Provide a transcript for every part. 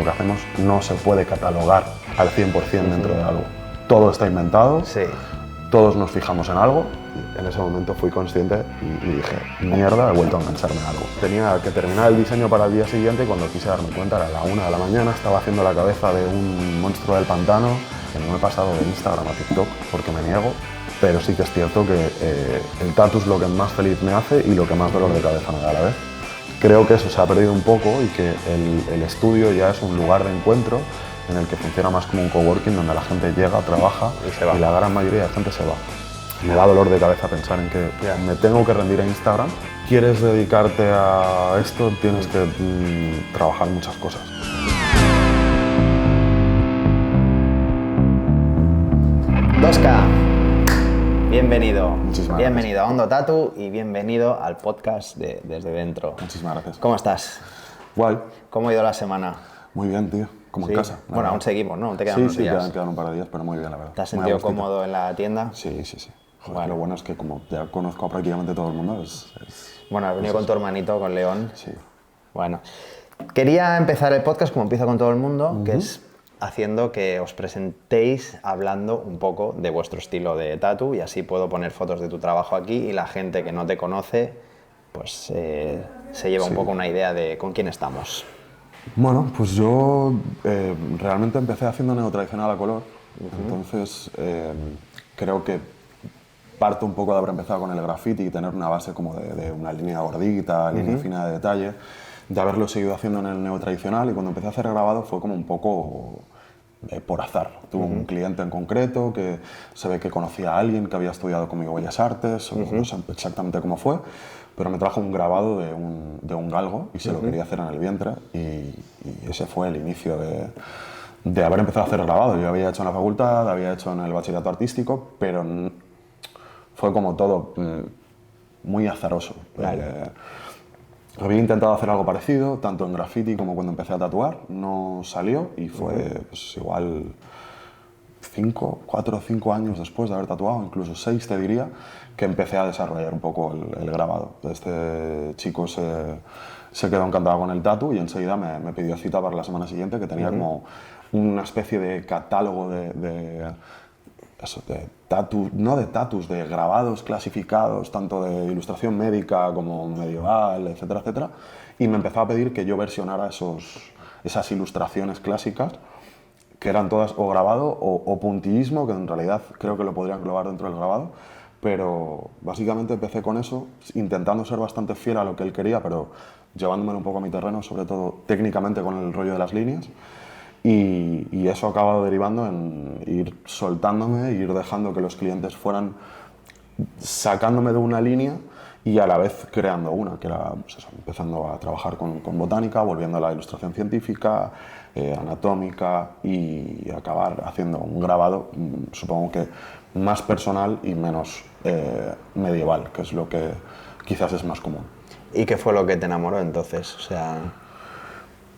que hacemos no se puede catalogar al 100% dentro de algo. Todo está inventado, todos nos fijamos en algo y en ese momento fui consciente y dije, mierda, he vuelto a engancharme en algo. Tenía que terminar el diseño para el día siguiente y cuando quise darme cuenta era la 1 de la mañana, estaba haciendo la cabeza de un monstruo del pantano, que no me he pasado de Instagram a TikTok porque me niego, pero sí que es cierto que el tatu es lo que más feliz me hace y lo que más dolor de cabeza me da a la vez. Creo que eso se ha perdido un poco y que el estudio ya es un lugar de encuentro en el que funciona más como un coworking donde la gente llega, trabaja y la gran mayoría de gente se va. Me da dolor de cabeza pensar en que me tengo que rendir a Instagram. ¿Quieres dedicarte a esto? Tienes que trabajar muchas cosas. Doska, bienvenido. Muchísimas bienvenido a Hondo Tatu y bienvenido al podcast de Desde Dentro. Muchísimas gracias. ¿Cómo estás? Guay. ¿Cómo ha ido la semana? Muy bien, tío. Como en casa. Bueno, aún seguimos, ¿no? Te quedan unos días. Sí, quedan un par de días, pero muy bien, la verdad. ¿Te has sentido cómodo en la tienda? Sí. Joder, lo bueno es que como ya conozco a prácticamente todo el mundo, Bueno, has venido con tu hermanito, con León. Sí. Bueno, quería empezar el podcast como empiezo con todo el mundo, que es haciendo que os presentéis hablando un poco de vuestro estilo de tatu y así puedo poner fotos de tu trabajo aquí y la gente que no te conoce pues se lleva un poco una idea de con quién estamos. Bueno, pues yo realmente empecé haciendo neotradicional a color, entonces creo que parto un poco de haber empezado con el graffiti y tener una base como de una línea gordita, línea fina de detalle, de haberlo seguido haciendo en el neotradicional y cuando empecé a hacer grabado fue como un poco por azar. Tuve un cliente en concreto que se ve que conocía a alguien que había estudiado conmigo Bellas Artes, no sé exactamente cómo fue, pero me trajo un grabado de un galgo y se lo quería hacer en el vientre y ese fue el inicio de haber empezado a hacer grabado. Yo había hecho en la facultad, había hecho en el bachillerato artístico, pero fue como todo muy azaroso. Había intentado hacer algo parecido, tanto en graffiti como cuando empecé a tatuar, no salió y fue pues, igual 4 o 5 años después de haber tatuado, incluso 6 te diría, que empecé a desarrollar un poco el grabado. Este chico se quedó encantado con el tatu y enseguida me pidió cita para la semana siguiente, que tenía como una especie de catálogo de tatus, no de tatus, de grabados clasificados, tanto de ilustración médica como medieval, etcétera, etcétera, y me empezó a pedir que yo versionara esas ilustraciones clásicas, que eran todas o grabado o puntillismo, que en realidad creo que lo podría englobar dentro del grabado, pero básicamente empecé con eso, intentando ser bastante fiel a lo que él quería, pero llevándomelo un poco a mi terreno, sobre todo técnicamente con el rollo de las líneas. Y eso ha acabado derivando en ir soltándome, ir dejando que los clientes fueran sacándome de una línea y a la vez creando una, que era pues eso, empezando a trabajar con botánica, volviendo a la ilustración científica, anatómica y acabar haciendo un grabado, supongo que más personal y menos medieval, que es lo que quizás es más común. ¿Y qué fue lo que te enamoró entonces? O sea...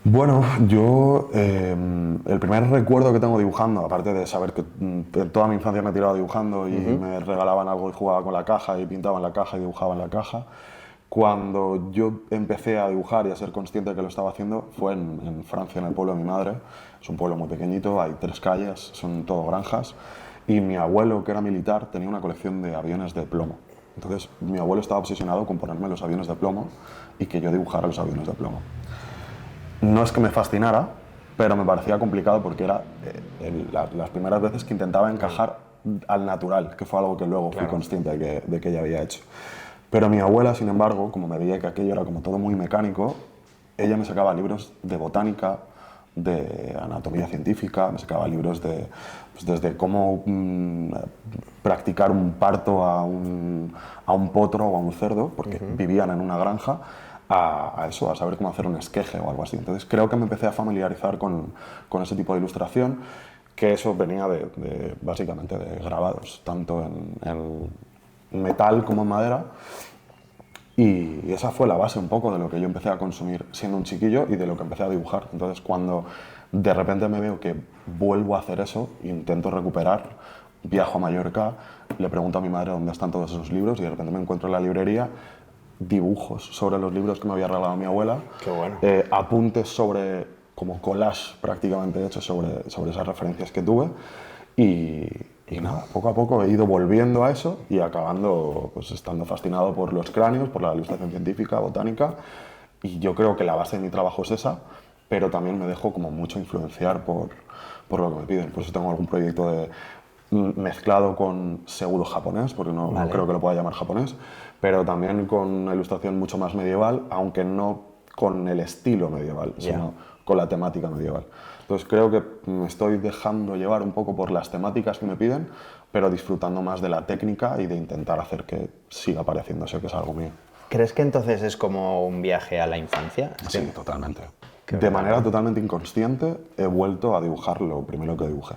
Bueno, yo el primer recuerdo que tengo dibujando, aparte de saber que toda mi infancia me he tirado dibujando y me regalaban algo y jugaba con la caja y pintaba en la caja y dibujaba en la caja, cuando yo empecé a dibujar y a ser consciente de que lo estaba haciendo fue en Francia, en el pueblo de mi madre. Es un pueblo muy pequeñito, hay 3 calles, son todo granjas, y mi abuelo, que era militar, tenía una colección de aviones de plomo. Entonces mi abuelo estaba obsesionado con ponerme los aviones de plomo y que yo dibujara los aviones de plomo. No es que me fascinara, pero me parecía complicado porque era las primeras veces que intentaba encajar al natural, que fue algo que luego fui consciente de que ella había hecho. Pero mi abuela, sin embargo, como me veía que aquello era como todo muy mecánico, ella me sacaba libros de botánica, de anatomía científica, me sacaba libros pues desde cómo practicar un parto a un potro o a un cerdo, porque vivían en una granja, a eso, a saber cómo hacer un esqueje o algo así. Entonces creo que me empecé a familiarizar con ese tipo de ilustración, que eso venía básicamente de grabados, tanto en metal como en madera, y esa fue la base un poco de lo que yo empecé a consumir siendo un chiquillo y de lo que empecé a dibujar. Entonces cuando de repente me veo que vuelvo a hacer eso, intento recuperar, viajo a Mallorca, le pregunto a mi madre dónde están todos esos libros y de repente me encuentro en la librería dibujos sobre los libros que me había regalado mi abuela, Qué bueno. Apuntes sobre como collage prácticamente hecho sobre esas referencias que tuve y nada, poco a poco he ido volviendo a eso y acabando pues, estando fascinado por los cráneos, por la ilustración científica, botánica, y yo creo que la base de mi trabajo es esa, pero también me dejo como mucho influenciar por lo que me piden. Por eso tengo algún proyecto mezclado con pseudo japonés, porque no creo que lo pueda llamar japonés, pero también con una ilustración mucho más medieval, aunque no con el estilo medieval, sino con la temática medieval. Entonces creo que me estoy dejando llevar un poco por las temáticas que me piden, pero disfrutando más de la técnica y de intentar hacer que siga pareciéndose que es algo mío. ¿Crees que entonces es como un viaje a la infancia? Sí, totalmente. De manera totalmente inconsciente he vuelto a dibujar lo primero que dibujé.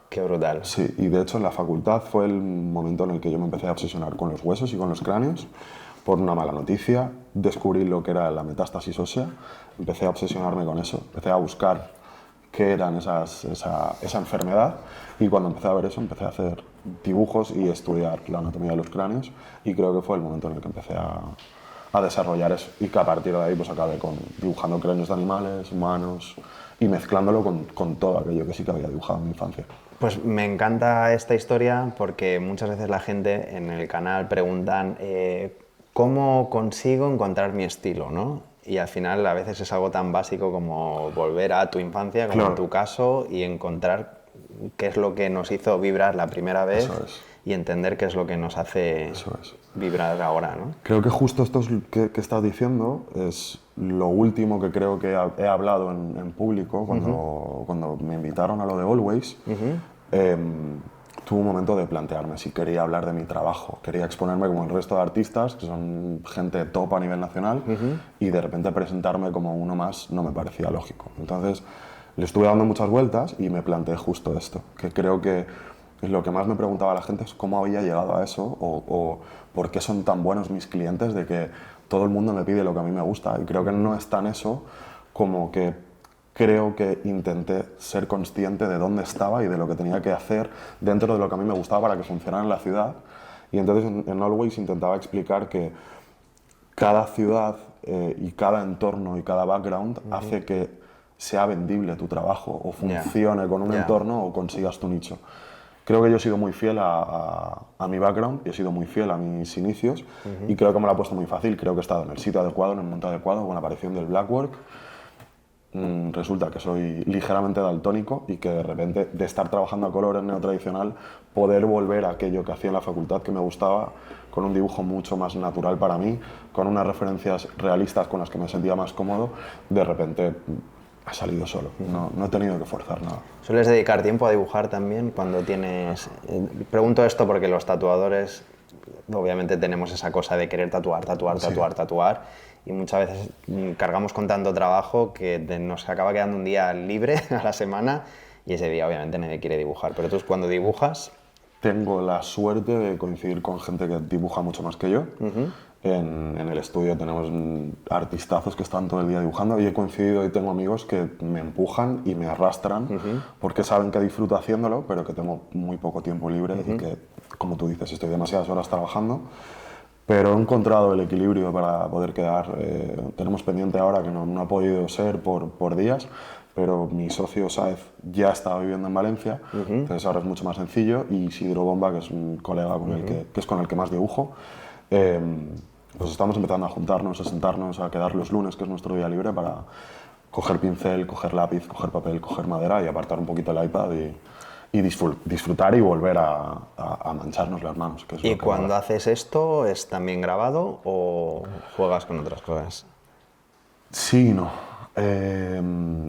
Qué brutal. Sí, y de hecho en la facultad fue el momento en el que yo me empecé a obsesionar con los huesos y con los cráneos. Por una mala noticia, descubrí lo que era la metástasis ósea, empecé a obsesionarme con eso, empecé a buscar qué eran esa enfermedad y cuando empecé a ver eso empecé a hacer dibujos y estudiar la anatomía de los cráneos y creo que fue el momento en el que empecé a desarrollar eso y que a partir de ahí pues acabé dibujando cráneos de animales, humanos y mezclándolo con todo aquello que sí que había dibujado en mi infancia. Pues me encanta esta historia porque muchas veces la gente en el canal preguntan ¿cómo consigo encontrar mi estilo?, ¿no? Y al final a veces es algo tan básico como volver a tu infancia, como en tu caso, y encontrar qué es lo que nos hizo vibrar la primera vez y entender qué es lo que nos hace vibrar ahora, ¿no? Creo que justo esto que estás diciendo es lo último que creo que he hablado en público cuando me invitaron a lo de Always. Tuve un momento de plantearme si quería hablar de mi trabajo, quería exponerme como el resto de artistas, que son gente top a nivel nacional, y de repente presentarme como uno más no me parecía lógico. Entonces le estuve dando muchas vueltas y me planteé justo esto, que creo que lo que más me preguntaba la gente es cómo había llegado a eso o por qué son tan buenos mis clientes de que todo el mundo me pide lo que a mí me gusta. Y creo que no es tan eso como que creo que intenté ser consciente de dónde estaba y de lo que tenía que hacer dentro de lo que a mí me gustaba para que funcionara en la ciudad. Y entonces en Always intentaba explicar que cada ciudad y cada entorno y cada background hace que sea vendible tu trabajo o funcione con un entorno o consigas tu nicho. Creo que yo he sido muy fiel a mi background y he sido muy fiel a mis inicios y creo que me lo ha puesto muy fácil. Creo que he estado en el sitio adecuado, en el momento adecuado, con la aparición del Blackwork. Resulta que soy ligeramente daltónico y que de repente de estar trabajando a color en neotradicional poder volver a aquello que hacía en la facultad que me gustaba con un dibujo mucho más natural para mí, con unas referencias realistas con las que me sentía más cómodo, de repente ha salido solo, no he tenido que forzar nada. ¿Sueles dedicar tiempo a dibujar también cuando tienes...? Pregunto esto porque los tatuadores obviamente tenemos esa cosa de querer tatuar y muchas veces cargamos con tanto trabajo que nos acaba quedando un día libre a la semana y ese día obviamente nadie quiere dibujar. Pero tú cuando dibujas... Tengo la suerte de coincidir con gente que dibuja mucho más que yo. En el estudio tenemos artistazos que están todo el día dibujando y he coincidido y tengo amigos que me empujan y me arrastran porque saben que disfruto haciéndolo, pero que tengo muy poco tiempo libre y que, como tú dices, estoy demasiadas horas trabajando. Pero he encontrado el equilibrio para poder quedar. Tenemos pendiente ahora que no ha podido ser por días, pero mi socio Saez ya estaba viviendo en Valencia, entonces ahora es mucho más sencillo, y Isidro Bomba, que es un colega con el que más dibujo, pues estamos empezando a juntarnos, a sentarnos, a quedar los lunes, que es nuestro día libre, para coger pincel, coger lápiz, coger papel, coger madera y apartar un poquito el iPad y disfrutar y volver a mancharnos las manos. Que es ¿Y cuando haces esto es también grabado o juegas con otras cosas? Sí y no.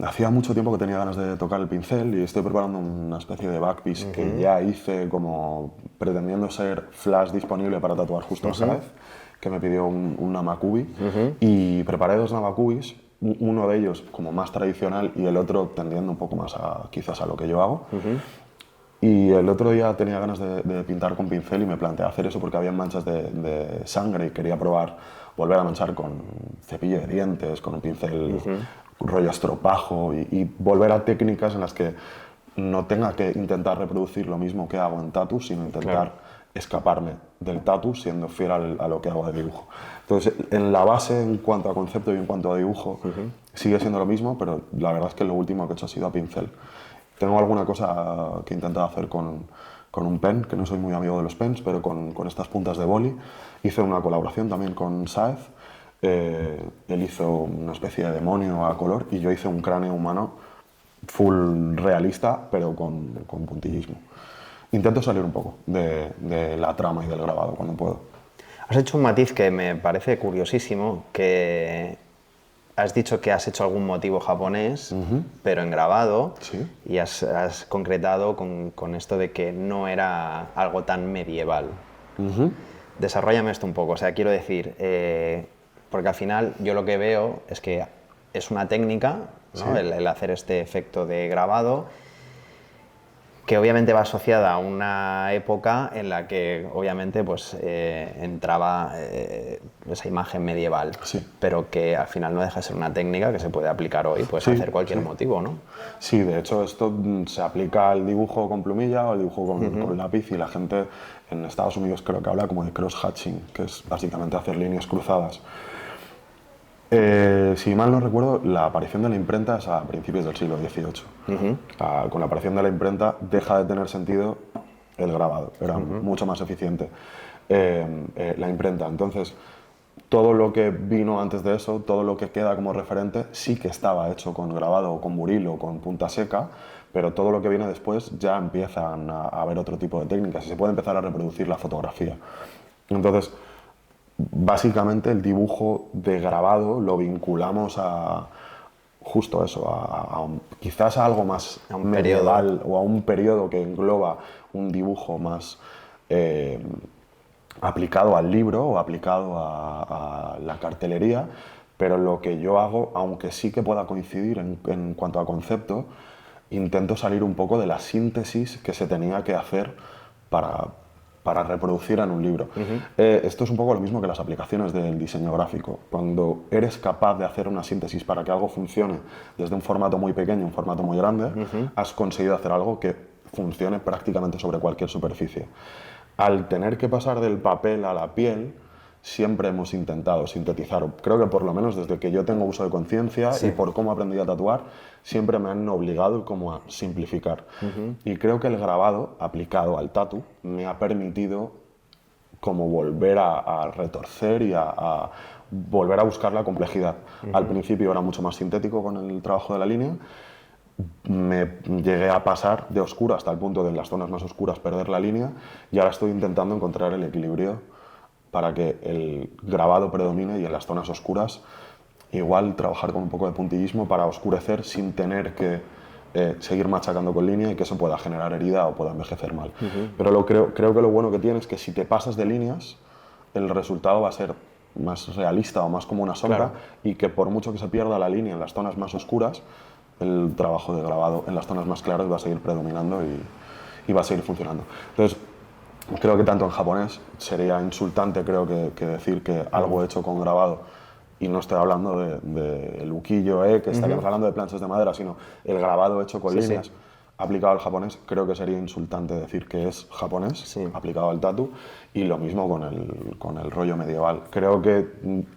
Hacía mucho tiempo que tenía ganas de tocar el pincel y estoy preparando una especie de backpiece que ya hice como pretendiendo ser flash disponible para tatuar justo a Saez, que me pidió un Namakubi, y preparé dos Namakubis, uno de ellos como más tradicional y el otro tendiendo un poco más quizás a lo que yo hago. Y el otro día tenía ganas de pintar con pincel y me planteé hacer eso porque había manchas de sangre y quería probar volver a manchar con cepillo de dientes, con un pincel rollo estropajo y volver a técnicas en las que no tenga que intentar reproducir lo mismo que hago en tatu, sino intentar escaparme del tatu siendo fiel a lo que hago de dibujo. Entonces, en la base, en cuanto a concepto y en cuanto a dibujo, sigue siendo lo mismo, pero la verdad es que lo último que he hecho ha sido a pincel. Tengo alguna cosa que he intentado hacer con un pen, que no soy muy amigo de los pens, pero con estas puntas de boli. Hice una colaboración también con Saez. Él hizo una especie de demonio a color y yo hice un cráneo humano full realista, pero con puntillismo. Intento salir un poco de la trama y del grabado cuando puedo. Has hecho un matiz que me parece curiosísimo, que has dicho que has hecho algún motivo japonés, pero en grabado, Sí. y has concretado con esto de que no era algo tan medieval. Desarróllame esto un poco, o sea, quiero decir, porque al final yo lo que veo es que es una técnica, ¿no? Sí. El hacer este efecto de grabado, que obviamente va asociada a una época en la que obviamente pues, entraba esa imagen medieval, Sí. pero que al final no deja de ser una técnica que se puede aplicar hoy, puedes Sí, hacer cualquier sí. motivo, ¿no? Sí, de hecho esto se aplica al dibujo con plumilla o al dibujo con lápiz, y la gente en Estados Unidos creo que habla como de cross-hatching, que es básicamente hacer líneas cruzadas. Si mal no recuerdo, la aparición de la imprenta es a principios del siglo XVIII. Con la aparición de la imprenta deja de tener sentido el grabado, era mucho más eficiente la imprenta. Entonces, todo lo que vino antes de eso, todo lo que queda como referente, sí que estaba hecho con grabado o con buril o con punta seca, pero todo lo que viene después ya empiezan a haber otro tipo de técnicas y se puede empezar a reproducir la fotografía. Entonces, básicamente el dibujo de grabado lo vinculamos a justo eso, quizás a algo más A un medieval o a un periodo que engloba un dibujo más aplicado al libro o aplicado a la cartelería, pero lo que yo hago, aunque sí que pueda coincidir en cuanto a concepto, intento salir un poco de la síntesis que se tenía que hacer para reproducir en un libro. Esto es un poco lo mismo que las aplicaciones del diseño gráfico. Cuando eres capaz de hacer una síntesis para que algo funcione desde un formato muy pequeño a un formato muy grande, has conseguido hacer algo que funcione prácticamente sobre cualquier superficie. Al tener que pasar del papel a la piel, siempre hemos intentado sintetizar. Creo que por lo menos desde que yo tengo uso de conciencia y por cómo aprendí a tatuar, siempre me han obligado como a simplificar. Y creo que el grabado aplicado al tatu me ha permitido como volver a retorcer y a volver a buscar la complejidad. Al principio era mucho más sintético con el trabajo de la línea. Me llegué a pasar de oscuro hasta el punto de en las zonas más oscuras perder la línea, y ahora estoy intentando encontrar el equilibrio para que el grabado predomine y en las zonas oscuras igual trabajar con un poco de puntillismo para oscurecer sin tener que seguir machacando con línea y que eso pueda generar herida o pueda envejecer mal. Pero creo que lo bueno que tiene es que si te pasas de líneas, el resultado va a ser más realista o más como una sombra, y que por mucho que se pierda la línea en las zonas más oscuras, el trabajo de grabado en las zonas más claras va a seguir predominando y va a seguir funcionando. Entonces, creo que tanto en japonés sería insultante, creo que decir que algo hecho con grabado, y no estoy hablando del ukiyo, que estaríamos hablando de planchas de madera, sino el grabado hecho con líneas aplicado al japonés. Creo que sería insultante decir que es japonés aplicado al tatu, y lo mismo con el rollo medieval. Creo que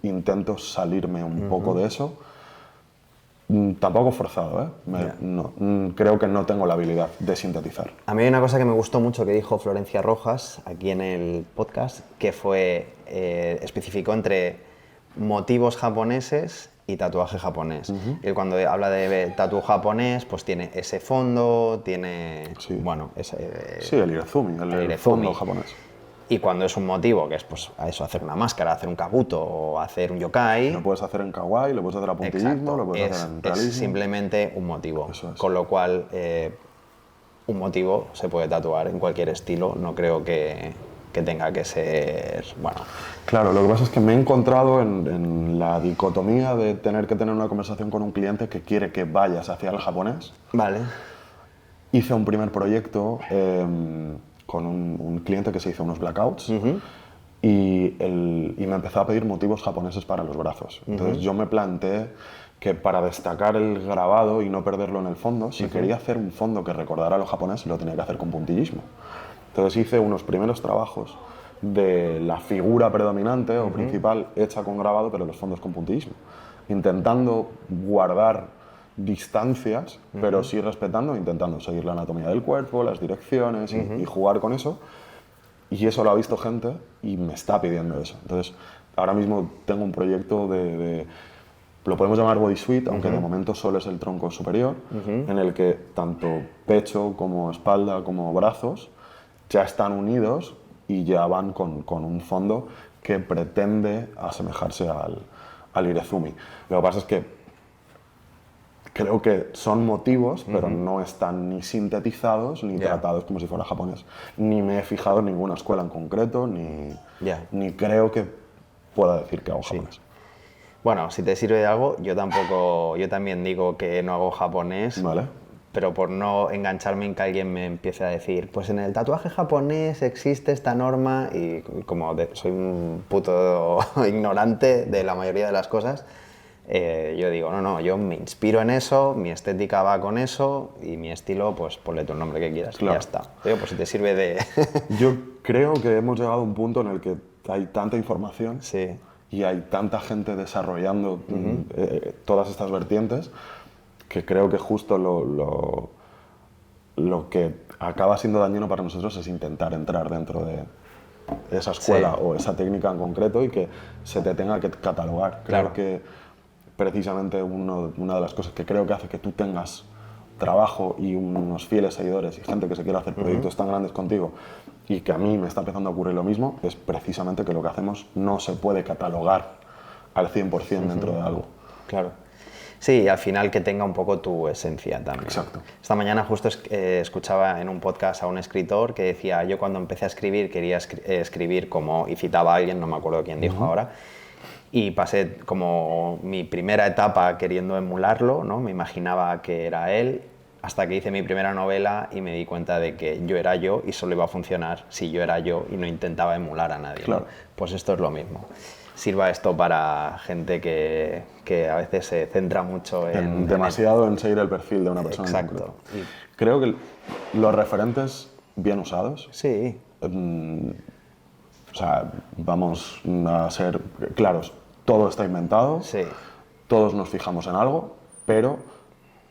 intento salirme un poco de eso. Tampoco forzado, ¿eh? No, creo que no tengo la habilidad de sintetizar. A mí hay una cosa que me gustó mucho que dijo Florencia Rojas aquí en el podcast, que fue, especificó entre motivos japoneses y tatuaje japonés. Y cuando habla de tatu japonés, pues tiene ese fondo, tiene, bueno, ese... Sí, el irezumi, el fondo japonés. Y cuando es un motivo, que es pues eso, hacer una máscara, hacer un kabuto o hacer un yokai... Lo puedes hacer en kawaii, lo puedes hacer a puntillismo, lo puedes hacer en realismo. Es simplemente un motivo. Eso es. Con lo cual, un motivo se puede tatuar en cualquier estilo. No creo que tenga que ser... bueno... Claro, lo que pasa es que me he encontrado en la dicotomía de tener que tener una conversación con un cliente que quiere que vayas hacia el japonés. Vale. Hice un primer proyecto con un cliente que se hizo unos blackouts y me empezó a pedir motivos japoneses para los brazos. Entonces yo me planteé que para destacar el grabado y no perderlo en el fondo, si quería hacer un fondo que recordara a lo japonés, lo tenía que hacer con puntillismo. Entonces hice unos primeros trabajos de la figura predominante o principal hecha con grabado, pero los fondos con puntillismo, intentando guardar distancias, pero sí respetando, intentando seguir la anatomía del cuerpo, las direcciones y jugar con eso. Y eso lo ha visto gente y me está pidiendo eso. Entonces, ahora mismo tengo un proyecto lo podemos llamar body suite, aunque de momento solo es el tronco superior, en el que tanto pecho como espalda como brazos ya están unidos y ya van con un fondo que pretende asemejarse al Irezumi. Lo que pasa es que creo que son motivos, pero no están ni sintetizados ni tratados como si fuera japonés. Ni me he fijado en ninguna escuela en concreto, ni creo que pueda decir que hago japonés. Bueno, si te sirve de algo, yo también digo que no hago japonés. Vale. Pero por no engancharme en que alguien me empiece a decir, pues en el tatuaje japonés existe esta norma, y como soy un puto ignorante de la mayoría de las cosas, yo digo, no, yo me inspiro en eso, mi estética va con eso y mi estilo, pues ponle tu nombre que quieras, claro. Y ya está. Digo, pues si te sirve de... Yo creo que hemos llegado a un punto en el que hay tanta información y hay tanta gente desarrollando todas estas vertientes, que creo que justo lo que acaba siendo dañino para nosotros es intentar entrar dentro de esa escuela o esa técnica en concreto y que se te tenga que catalogar. Creo que precisamente una de las cosas que creo que hace que tú tengas trabajo y unos fieles seguidores y gente que se quiera hacer proyectos tan grandes contigo, y que a mí me está empezando a ocurrir lo mismo, es precisamente que lo que hacemos no se puede catalogar al 100% dentro de algo. Claro. Sí, y al final que tenga un poco tu esencia también. Exacto. Esta mañana justo escuchaba en un podcast a un escritor que decía, yo cuando empecé a escribir quería escribir como, y citaba a alguien, no me acuerdo quién dijo ahora, y pasé como mi primera etapa queriendo emularlo, ¿no? Me imaginaba que era él, hasta que hice mi primera novela y me di cuenta de que yo era yo y solo iba a funcionar si yo era yo y no intentaba emular a nadie. Claro. ¿no? Pues esto es lo mismo. Sirva esto para gente que a veces se centra mucho en... demasiado en seguir el perfil de una persona. Exacto. Creo que los referentes bien usados... Sí. O sea, vamos a ser claros, todo está inventado, todos nos fijamos en algo, pero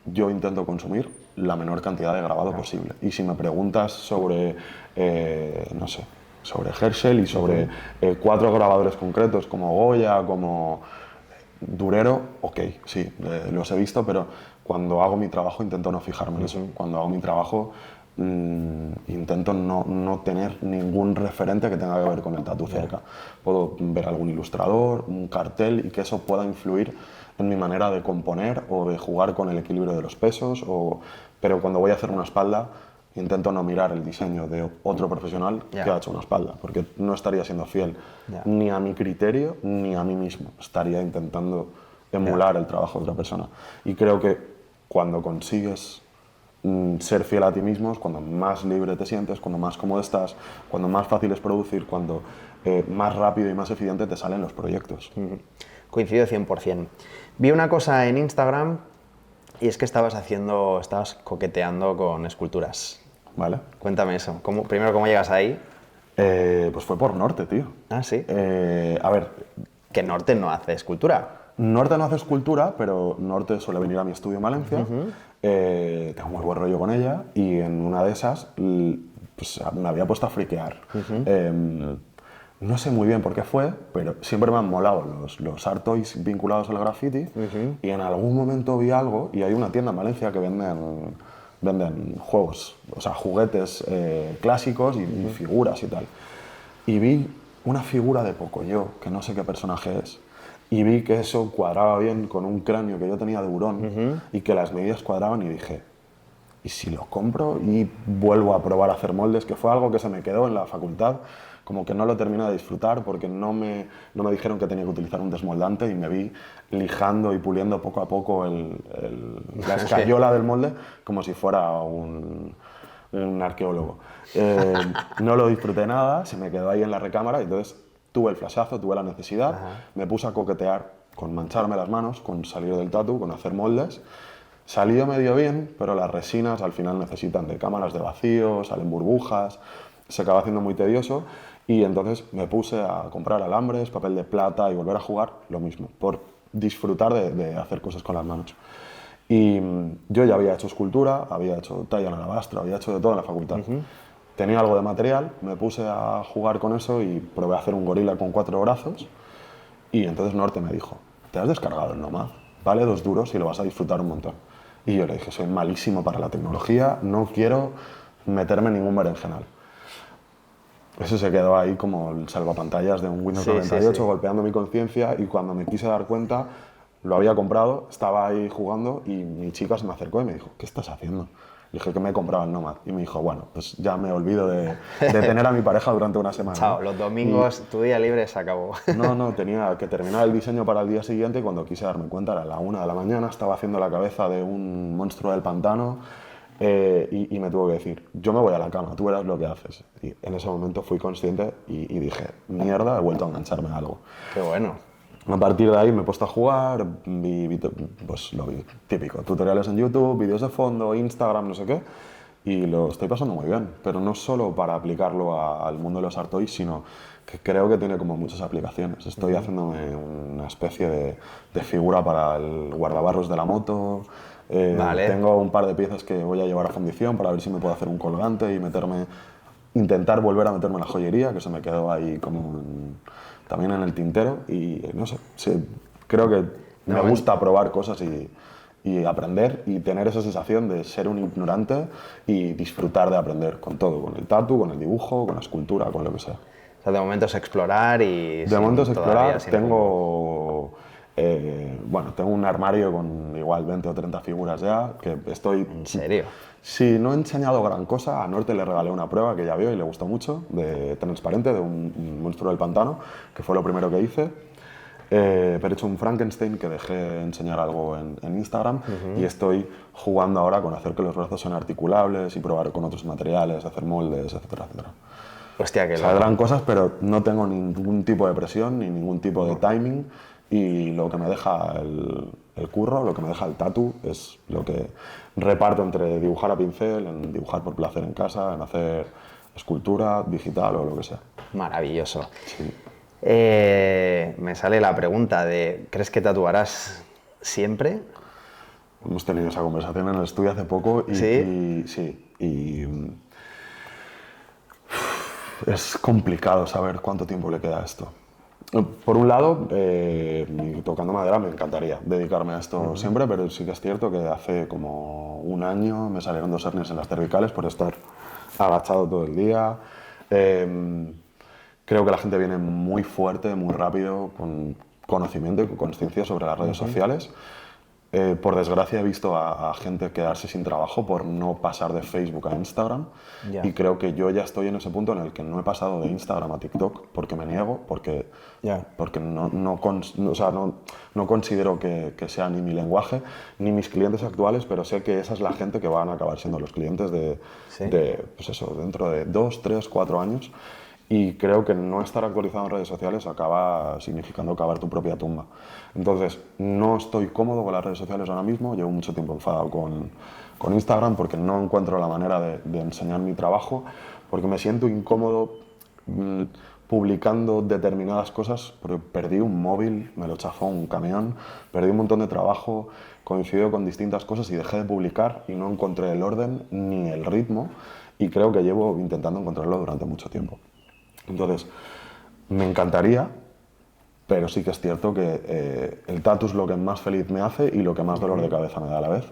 yo intento consumir la menor cantidad de grabado posible. Y si me preguntas sobre, no sé, sobre Herschel y sobre 4 grabadores concretos como Goya, como Durero, ok, sí, los he visto, pero cuando hago mi trabajo intento no fijarme en eso. Cuando hago mi trabajo intento no tener ningún referente que tenga que ver con el tatu cerca. Puedo ver algún ilustrador, un cartel, y que eso pueda influir en mi manera de componer o de jugar con el equilibrio de los pesos, pero cuando voy a hacer una espalda intento no mirar el diseño de otro profesional que ha hecho una espalda, porque no estaría siendo fiel ni a mi criterio ni a mí mismo. Estaría intentando emular el trabajo de otra persona. Y creo que cuando consigues ser fiel a ti mismo es cuando más libre te sientes, cuando más cómodo estás, cuando más fácil es producir, cuando más rápido y más eficiente te salen los proyectos. Coincido 100%. Vi una cosa en Instagram y es que estabas coqueteando con esculturas. ¿Vale? Cuéntame eso. Primero, ¿cómo llegas ahí? Pues fue por Norte, tío. Ah, ¿sí? A ver... Que Norte no hace escultura. Norte no hace escultura, pero Norte suele venir a mi estudio en Valencia. Tengo muy buen rollo con ella y en una de esas pues, me había puesto a friquear. No sé muy bien por qué fue, pero siempre me han molado los art toys vinculados al graffiti y en algún momento vi algo, y hay una tienda en Valencia que venden juegos, o sea, juguetes clásicos y figuras y tal. Y vi una figura de Pocoyo, que no sé qué personaje es, y vi que eso cuadraba bien con un cráneo que yo tenía de hurón y que las medidas cuadraban, y dije, ¿y si lo compro y vuelvo a probar a hacer moldes? Que fue algo que se me quedó en la facultad, como que no lo terminé de disfrutar porque no me dijeron que tenía que utilizar un desmoldante, y me vi lijando y puliendo poco a poco la escayola del molde como si fuera un arqueólogo. No lo disfruté nada, se me quedó ahí en la recámara, y entonces tuve el flashazo, tuve la necesidad, me puse a coquetear con mancharme las manos, con salir del tatu, con hacer moldes. Salió medio bien, pero las resinas al final necesitan de cámaras de vacío, salen burbujas. se acaba haciendo muy tedioso y entonces me puse a comprar alambres, papel de plata y volver a jugar lo mismo, por disfrutar de hacer cosas con las manos. Y yo ya había hecho escultura, había hecho talla en alabastro, había hecho de todo en la facultad. Tenía algo de material, me puse a jugar con eso y probé a hacer un gorila con 4 brazos. Y entonces Norte me dijo, ¿te has descargado el Nomad? Vale 2 duros y lo vas a disfrutar un montón. Y yo le dije, soy malísimo para la tecnología, no quiero meterme en ningún berenjenal. Eso se quedó ahí como el salvapantallas de un Windows 98 golpeando mi conciencia, y cuando me quise dar cuenta, lo había comprado, estaba ahí jugando y mi chica se me acercó y me dijo, ¿qué estás haciendo? Le dije que me compraba el Nomad y me dijo, bueno, pues ya me olvido de tener a mi pareja durante una semana. Chao, los domingos tu día libre se acabó. No, tenía que terminar el diseño para el día siguiente y cuando quise darme cuenta era la 1 de la mañana, estaba haciendo la cabeza de un monstruo del pantano. Y me tuvo que decir, yo me voy a la cama, tú verás lo que haces. Y en ese momento fui consciente y dije, mierda, he vuelto a engancharme a algo. Qué bueno. A partir de ahí me he puesto a jugar, pues lo vi, típico, tutoriales en YouTube, vídeos de fondo, Instagram, no sé qué, y lo estoy pasando muy bien, pero no solo para aplicarlo al mundo de los art toys, sino que creo que tiene como muchas aplicaciones. Estoy haciéndome una especie de figura para el guardabarros de la moto. Vale. Tengo un par de piezas que voy a llevar a fundición para ver si me puedo hacer un colgante y intentar volver a meterme en la joyería, que se me quedó ahí como también en el tintero. Y no sé, sí, creo que me gusta probar cosas y aprender y tener esa sensación de ser un ignorante y disfrutar de aprender con todo, con el tatu, con el dibujo, con la escultura, con lo que sea. O sea, de momento es explorar y... De momento es explorar, tengo un armario con igual 20 o 30 figuras ya, que estoy... ¿En serio? Sí, no he enseñado gran cosa. A Norte le regalé una prueba que ya vio y le gustó mucho, de transparente, de un monstruo del pantano, que fue lo primero que hice. Pero he hecho un Frankenstein que dejé enseñar algo en Instagram y estoy jugando ahora con hacer que los brazos sean articulables y probar con otros materiales, hacer moldes, etcétera, etcétera. Hostia, que saldrán cosas, pero no tengo ningún tipo de presión ni ningún tipo de timing, y lo que me deja el curro, lo que me deja el tatu es lo que reparto entre dibujar a pincel, en dibujar por placer en casa, en hacer escultura digital o lo que sea. Maravilloso. Sí. Me sale la pregunta de, ¿crees que tatuarás siempre? Hemos tenido esa conversación en el estudio hace poco y es complicado saber cuánto tiempo le queda a esto. Por un lado, tocando madera, me encantaría dedicarme a esto siempre, pero sí que es cierto que hace como un año me salieron 2 hernias en las cervicales por estar agachado todo el día. Creo que la gente viene muy fuerte, muy rápido, con conocimiento y con conciencia sobre las redes sociales. Por desgracia he visto a gente quedarse sin trabajo por no pasar de Facebook a Instagram, y creo que yo ya estoy en ese punto en el que no he pasado de Instagram a TikTok porque me niego, porque no considero que sea ni mi lenguaje ni mis clientes actuales, pero sé que esa es la gente que van a acabar siendo los clientes pues eso, dentro de 2, 3, 4 años. Y creo que no estar actualizado en redes sociales acaba significando cavar tu propia tumba. Entonces, no estoy cómodo con las redes sociales ahora mismo. Llevo mucho tiempo enfadado con Instagram porque no encuentro la manera de enseñar mi trabajo, porque me siento incómodo publicando determinadas cosas, porque perdí un móvil, me lo chafó un camión, perdí un montón de trabajo, coincidió con distintas cosas y dejé de publicar y no encontré el orden ni el ritmo, y creo que llevo intentando encontrarlo durante mucho tiempo. Entonces, me encantaría, pero sí que es cierto que el tatu es lo que más feliz me hace y lo que más dolor de cabeza me da a la vez.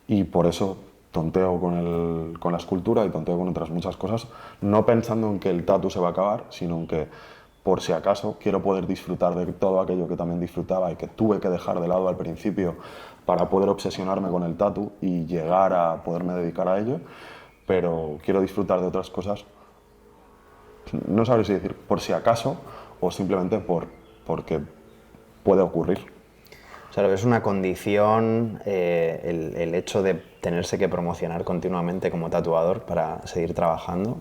Y por eso tonteo con la escultura y tonteo con otras muchas cosas, no pensando en que el tatu se va a acabar, sino en que, por si acaso, quiero poder disfrutar de todo aquello que también disfrutaba y que tuve que dejar de lado al principio para poder obsesionarme con el tatu y llegar a poderme dedicar a ello, pero quiero disfrutar de otras cosas. No sabré si decir por si acaso o simplemente porque puede ocurrir. O sea, es una condición el hecho de tenerse que promocionar continuamente como tatuador para seguir trabajando.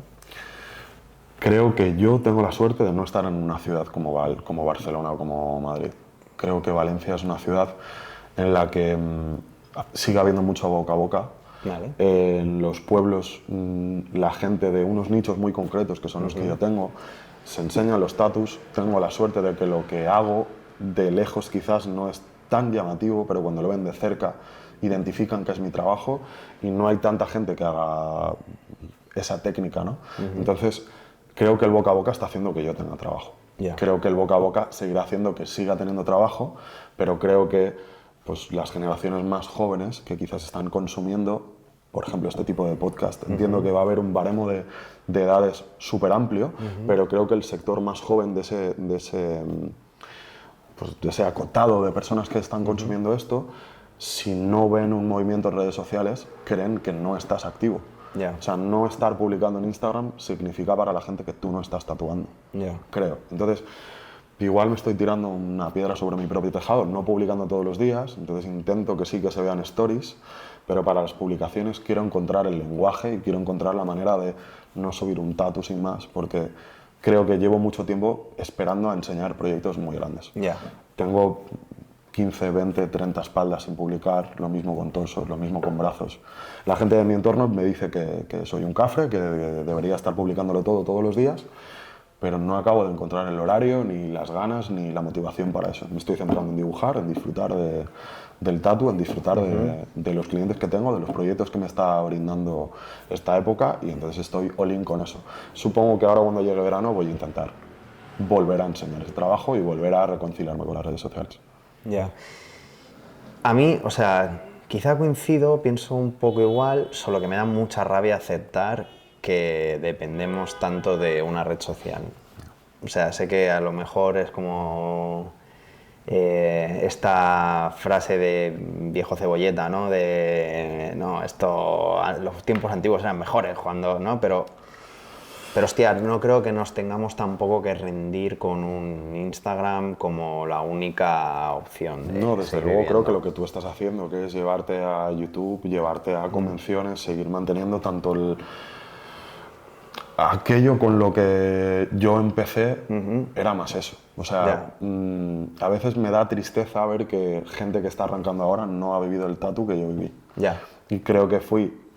Creo que yo tengo la suerte de no estar en una ciudad como Barcelona o como Madrid. Creo que Valencia es una ciudad en la que sigue habiendo mucho boca a boca Vale. En los pueblos, la gente de unos nichos muy concretos, que son los que yo tengo, se enseñan los tatus. Tengo la suerte de que lo que hago de lejos quizás no es tan llamativo, pero cuando lo ven de cerca identifican que es mi trabajo y no hay tanta gente que haga esa técnica, ¿no? Entonces, creo que el boca a boca está haciendo que yo tenga trabajo. Ya. Creo que el boca a boca seguirá haciendo que siga teniendo trabajo, pero creo que pues, las generaciones más jóvenes que quizás están consumiendo, por ejemplo, este tipo de podcast, entiendo que va a haber un baremo de edades súper amplio, pero creo que el sector más joven de ese acotado de personas que están consumiendo esto, si no ven un movimiento en redes sociales, creen que no estás activo. Ya. O sea, no estar publicando en Instagram significa para la gente que tú no estás tatuando, Ya. creo. Entonces, igual me estoy tirando una piedra sobre mi propio tejado, no publicando todos los días, entonces intento que sí que se vean stories, pero para las publicaciones quiero encontrar el lenguaje y quiero encontrar la manera de no subir un tatu sin más, porque creo que llevo mucho tiempo esperando a enseñar proyectos muy grandes. Ya. Tengo 15, 20, 30 espaldas sin publicar, lo mismo con torsos, lo mismo con brazos. La gente de mi entorno me dice que soy un cafre, que debería estar publicándolo todo todos los días, pero no acabo de encontrar el horario, ni las ganas, ni la motivación para eso. Me estoy centrando en dibujar, en disfrutar del tatu, en disfrutar de los clientes que tengo, de los proyectos que me está brindando esta época, y entonces estoy all in con eso. Supongo que ahora cuando llegue verano voy a intentar volver a enseñar ese trabajo y volver a reconciliarme con las redes sociales. Ya. A mí, o sea, quizá coincido, pienso un poco igual, solo que me da mucha rabia aceptar que dependemos tanto de una red social. O sea, sé que a lo mejor es como esta frase de viejo cebolleta, ¿no? De, no, los tiempos antiguos eran mejores cuando, ¿no? Pero hostia, no creo que nos tengamos tampoco que rendir con un Instagram como la única opción de No, desde seguir luego creo viviendo. que lo que tú estás haciendo, que es llevarte a YouTube, llevarte a convenciones, seguir manteniendo tanto aquello con lo que yo empecé, era más eso. O sea, a veces me da tristeza ver que gente que está arrancando ahora no ha vivido el tatu que yo viví. Ya. Y creo que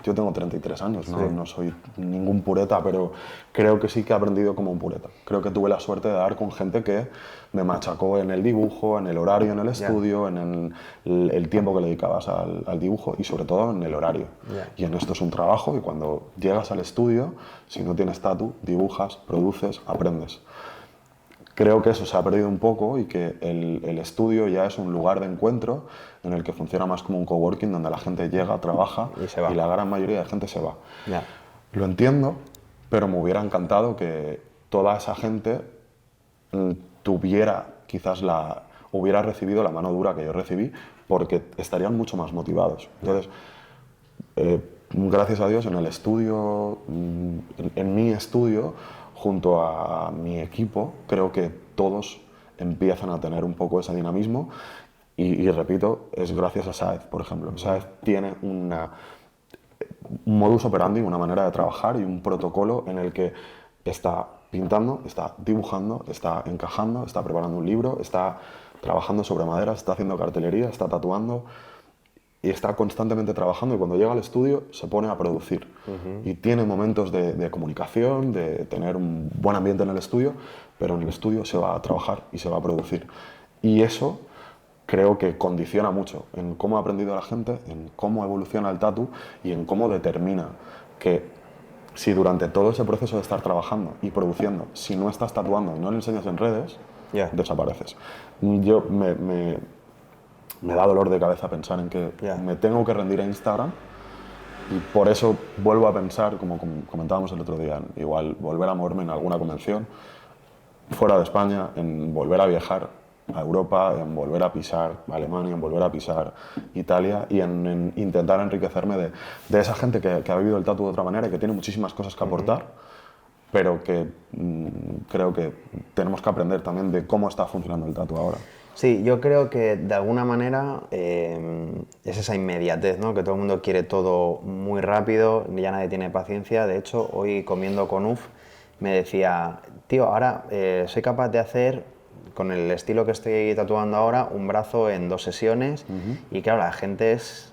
yo tengo 33 años, no soy ningún pureta, pero creo que sí que he aprendido como un pureta. Creo que tuve la suerte de dar con gente que me machacó en el dibujo, en el horario en el estudio, en el tiempo que le dedicabas al dibujo y sobre todo en el horario. Y en esto es un trabajo y cuando llegas al estudio, si no tienes tatu, dibujas, produces, aprendes. Creo que eso se ha perdido un poco y que el estudio ya es un lugar de encuentro en el que funciona más como un coworking donde la gente llega, trabaja Y se va. y la gran mayoría de gente se va. Ya. Lo entiendo, pero me hubiera encantado que toda esa gente hubiera recibido la mano dura que yo recibí porque estarían mucho más motivados. Entonces, gracias a Dios, en el estudio, en mi estudio, junto a mi equipo, creo que todos empiezan a tener un poco ese dinamismo y repito, es gracias a Saez, por ejemplo. Saez tiene un modus operandi, una manera de trabajar y un protocolo en el que está pintando, está dibujando, está encajando, está preparando un libro, está trabajando sobre madera, está haciendo cartelería, está tatuando y está constantemente trabajando y cuando llega al estudio se pone a producir. Y tiene momentos de comunicación, de tener un buen ambiente en el estudio, pero en el estudio se va a trabajar y se va a producir. Y eso creo que condiciona mucho en cómo ha aprendido la gente, en cómo evoluciona el tatu y en cómo determina que si durante todo ese proceso de estar trabajando y produciendo, si no estás tatuando y no lo enseñas en redes, desapareces. Yo me da dolor de cabeza pensar en que me tengo que rendir a Instagram y por eso vuelvo a pensar, como comentábamos el otro día, igual volver a moverme en alguna convención fuera de España, en volver a viajar a Europa, en volver a pisar Alemania, en volver a pisar Italia y en intentar enriquecerme de esa gente que ha vivido el tatu de otra manera y que tiene muchísimas cosas que aportar, pero que creo que tenemos que aprender también de cómo está funcionando el tatu ahora. Sí, yo creo que de alguna manera es esa inmediatez, ¿no? Que todo el mundo quiere todo muy rápido, ya nadie tiene paciencia. De hecho, hoy comiendo con Uf me decía, tío, ahora soy capaz de hacer, con el estilo que estoy tatuando ahora, un brazo en 2 sesiones y claro, la gente es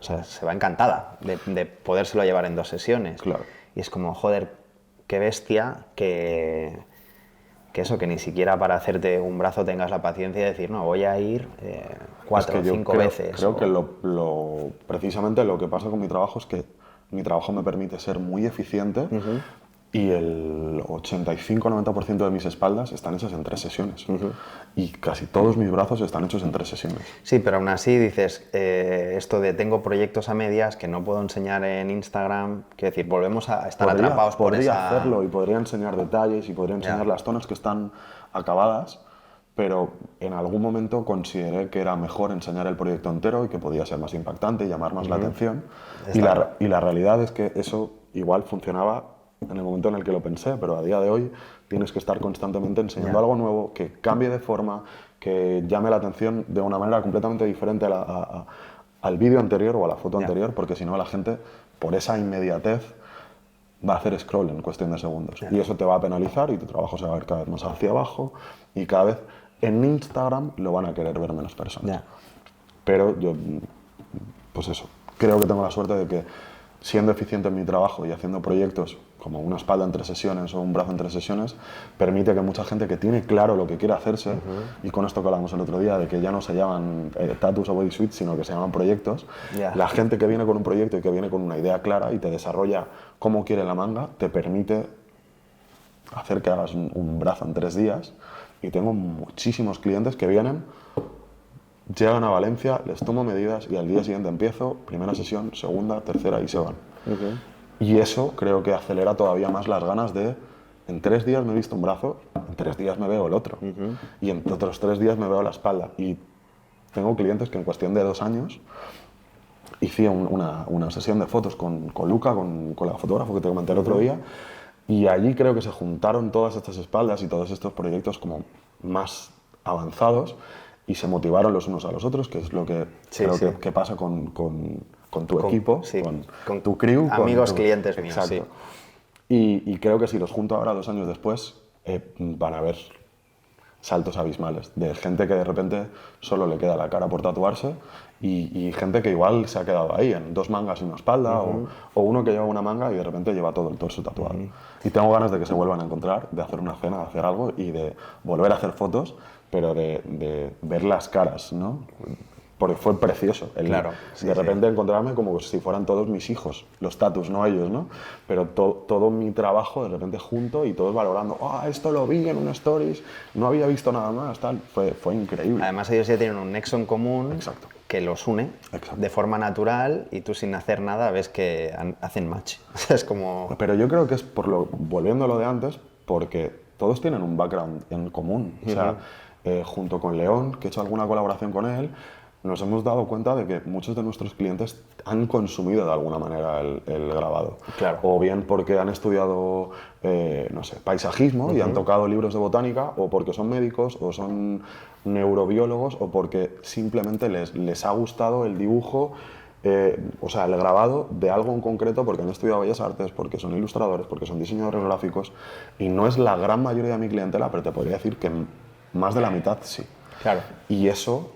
o sea, se va encantada de podérselo llevar en 2 sesiones. Claro. Y es como, joder, qué bestia que eso, que ni siquiera para hacerte un brazo tengas la paciencia de decir, no, voy a ir 4 o 5 veces. Creo que precisamente lo que pasa con mi trabajo es que mi trabajo me permite ser muy eficiente y el 85-90% de mis espaldas están hechas en 3 sesiones. Y casi todos mis brazos están hechos en 3 sesiones. Sí, pero aún así dices, esto de tengo proyectos a medias que no puedo enseñar en Instagram, quiero decir, volvemos a estar atrapados por esa... Podría hacerlo y podría enseñar detalles y podría enseñar las zonas que están acabadas, pero en algún momento consideré que era mejor enseñar el proyecto entero y que podía ser más impactante y llamar más la atención. Y la realidad es que eso igual funcionaba en el momento en el que lo pensé, pero a día de hoy tienes que estar constantemente enseñando algo nuevo, que cambie de forma, que llame la atención de una manera completamente diferente al vídeo anterior o a la foto anterior, porque si no la gente, por esa inmediatez, va a hacer scroll en cuestión de segundos. Y eso te va a penalizar y tu trabajo se va a ver cada vez más hacia abajo y cada vez en Instagram lo van a querer ver menos personas. Pero yo, pues eso, creo que tengo la suerte de que siendo eficiente en mi trabajo y haciendo proyectos como una espalda en 3 sesiones o un brazo en 3 sesiones, permite que mucha gente que tiene claro lo que quiere hacerse, y con esto que hablamos el otro día, de que ya no se llaman tattoos o body suits, sino que se llaman proyectos, la gente que viene con un proyecto y que viene con una idea clara y te desarrolla cómo quiere la manga, te permite hacer que hagas un brazo en 3 días, y tengo muchísimos clientes que vienen, llegan a Valencia, les tomo medidas y al día siguiente empiezo, primera sesión, segunda, tercera y se van. Y eso creo que acelera todavía más las ganas de, en 3 días me he visto un brazo, en 3 días me veo el otro. Y en otros 3 días me veo la espalda. Y tengo clientes que en cuestión de 2 años hice una sesión de fotos con Luca, con la fotógrafa que te comenté el otro día, y allí creo que se juntaron todas estas espaldas y todos estos proyectos como más avanzados y se motivaron los unos a los otros, que es lo que creo que pasa con tu equipo, con tu crew. Amigos, clientes míos. Exacto. Y creo que si los junto ahora 2 años después, van a haber saltos abismales de gente que de repente solo le queda la cara por tatuarse y gente que igual se ha quedado ahí en 2 mangas y una espalda o uno que lleva una manga y de repente lleva todo el torso tatuado. Y tengo ganas de que se vuelvan a encontar, de hacer una cena, de hacer algo y de volver a hacer fotos, pero de ver las caras, ¿no? Porque fue precioso. De repente encontrarme como si fueran todos mis hijos, los tatus, no ellos, ¿no? Pero todo mi trabajo de repente junto y todos valorando, esto lo vi en un stories, no había visto nada más, tal. Fue increíble. Además ellos ya tienen un nexo en común que los une de forma natural y tú sin hacer nada ves que hacen match. Es como... Pero yo creo que es, volviendo a lo de antes, porque todos tienen un background en común. O sea, junto con León, que he hecho alguna colaboración con él, nos hemos dado cuenta de que muchos de nuestros clientes han consumido de alguna manera el grabado. O bien porque han estudiado, no sé, paisajismo y han tocado libros de botánica, o porque son médicos, o son neurobiólogos, o porque simplemente les ha gustado el dibujo, o sea, el grabado de algo en concreto, porque han estudiado Bellas Artes, porque son ilustradores, porque son diseñadores gráficos, y no es la gran mayoría de mi clientela, pero te podría decir que más de la mitad sí. Y eso,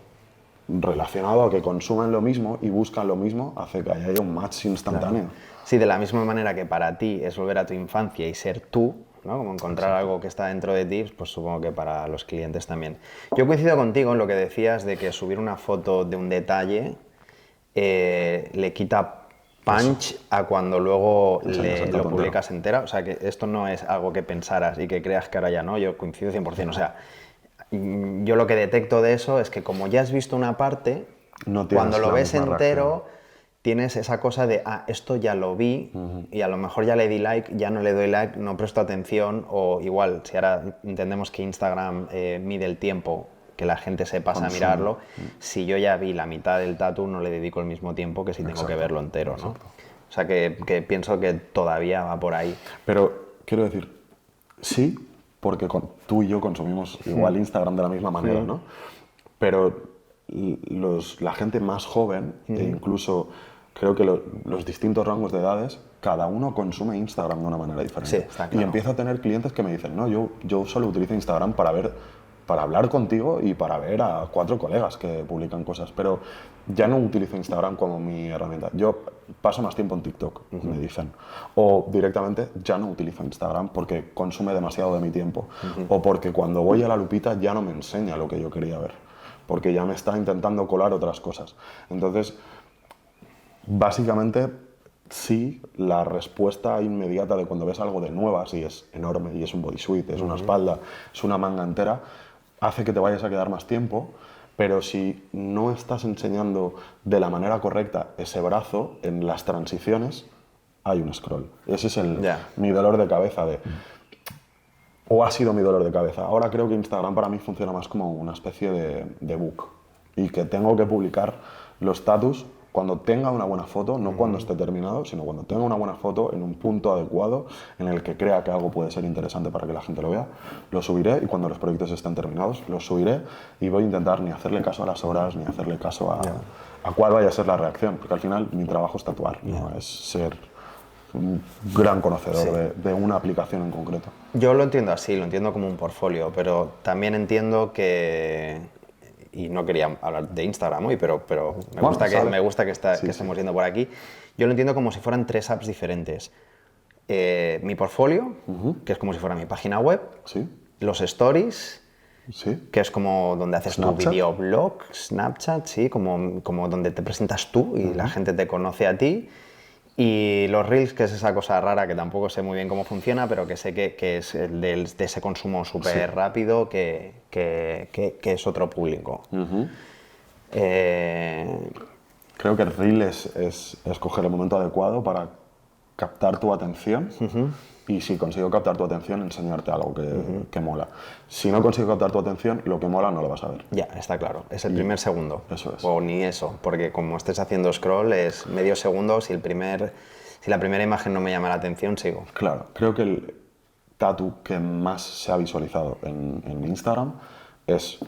relacionado a que consumen lo mismo y buscan lo mismo, hace que haya un match instantáneo. Sí, de la misma manera que para ti es volver a tu infancia y ser tú, ¿no? Como encontrar algo que está dentro de ti, pues supongo que para los clientes también. Yo coincido contigo en lo que decías de que subir una foto de un detalle le quita punch a cuando luego lo publicas entera. O sea, que esto no es algo que pensaras y que creas que ahora ya no. Yo coincido 100%. O sea, yo lo que detecto de eso es que como ya has visto una parte, cuando lo ves entero, tienes esa cosa de, esto ya lo vi y a lo mejor ya le di like, ya no le doy like, no presto atención, o igual, si ahora entendemos que Instagram mide el tiempo que la gente se pasa a mirarlo, si yo ya vi la mitad del tatu no le dedico el mismo tiempo que si tengo que verlo entero, ¿no? O sea que pienso que todavía va por ahí. Pero quiero decir, sí, porque tú y yo consumimos igual Instagram de la misma manera, ¿no? Pero la gente más joven, e incluso creo que los distintos rangos de edades, cada uno consume Instagram de una manera diferente. Sí, está claro. Y empiezo a tener clientes que me dicen, no, yo solo utilizo Instagram para para hablar contigo y para ver a 4 colegas que publican cosas, pero ya no utilizo Instagram como mi herramienta. Yo paso más tiempo en TikTok, me dicen, o directamente ya no utilizo Instagram porque consume demasiado de mi tiempo, o porque cuando voy a la lupita ya no me enseña lo que yo quería ver, porque ya me está intentando colar otras cosas. Entonces, básicamente, sí, la respuesta inmediata de cuando ves algo de nuevas y es enorme, y es un bodysuit, es una espalda, es una manga entera, hace que te vayas a quedar más tiempo, pero si no estás enseñando de la manera correcta ese brazo en las transiciones, hay un scroll. Ese es mi dolor de cabeza o ha sido mi dolor de cabeza. Ahora creo que Instagram para mí funciona más como una especie de book y que tengo que publicar los status cuando tenga una buena foto, no cuando esté terminado, sino cuando tenga una buena foto en un punto adecuado en el que crea que algo puede ser interesante para que la gente lo vea, lo subiré y cuando los proyectos estén terminados, los subiré y voy a intentar ni hacerle caso a las horas, ni hacerle caso a cuál vaya a ser la reacción, porque al final mi trabajo es tatuar, no es ser un gran conocedor de una aplicación en concreto. Yo lo entiendo así, lo entiendo como un portfolio, pero también entiendo que, y no quería hablar de Instagram hoy, pero me gusta que estemos yendo por aquí, yo lo entiendo como si fueran 3 apps diferentes. Mi portfolio, que es como si fuera mi página web, los stories, que es como donde haces tu videoblog, Snapchat, como donde te presentas tú y la gente te conoce a ti. Y los Reels, que es esa cosa rara que tampoco sé muy bien cómo funciona, pero que sé que es el de ese consumo súper rápido, que es otro público. Creo que el Reel es escoger el momento adecuado para captar tu atención y si consigo captar tu atención, enseñarte algo que mola. Si no consigo captar tu atención, lo que mola no lo vas a ver. Ya, está claro. Es el primer segundo. Eso es. O ni eso, porque como estés haciendo scroll es medio segundo, si la primera imagen no me llama la atención, sigo. Claro, creo que el tatu que más se ha visualizado en Instagram es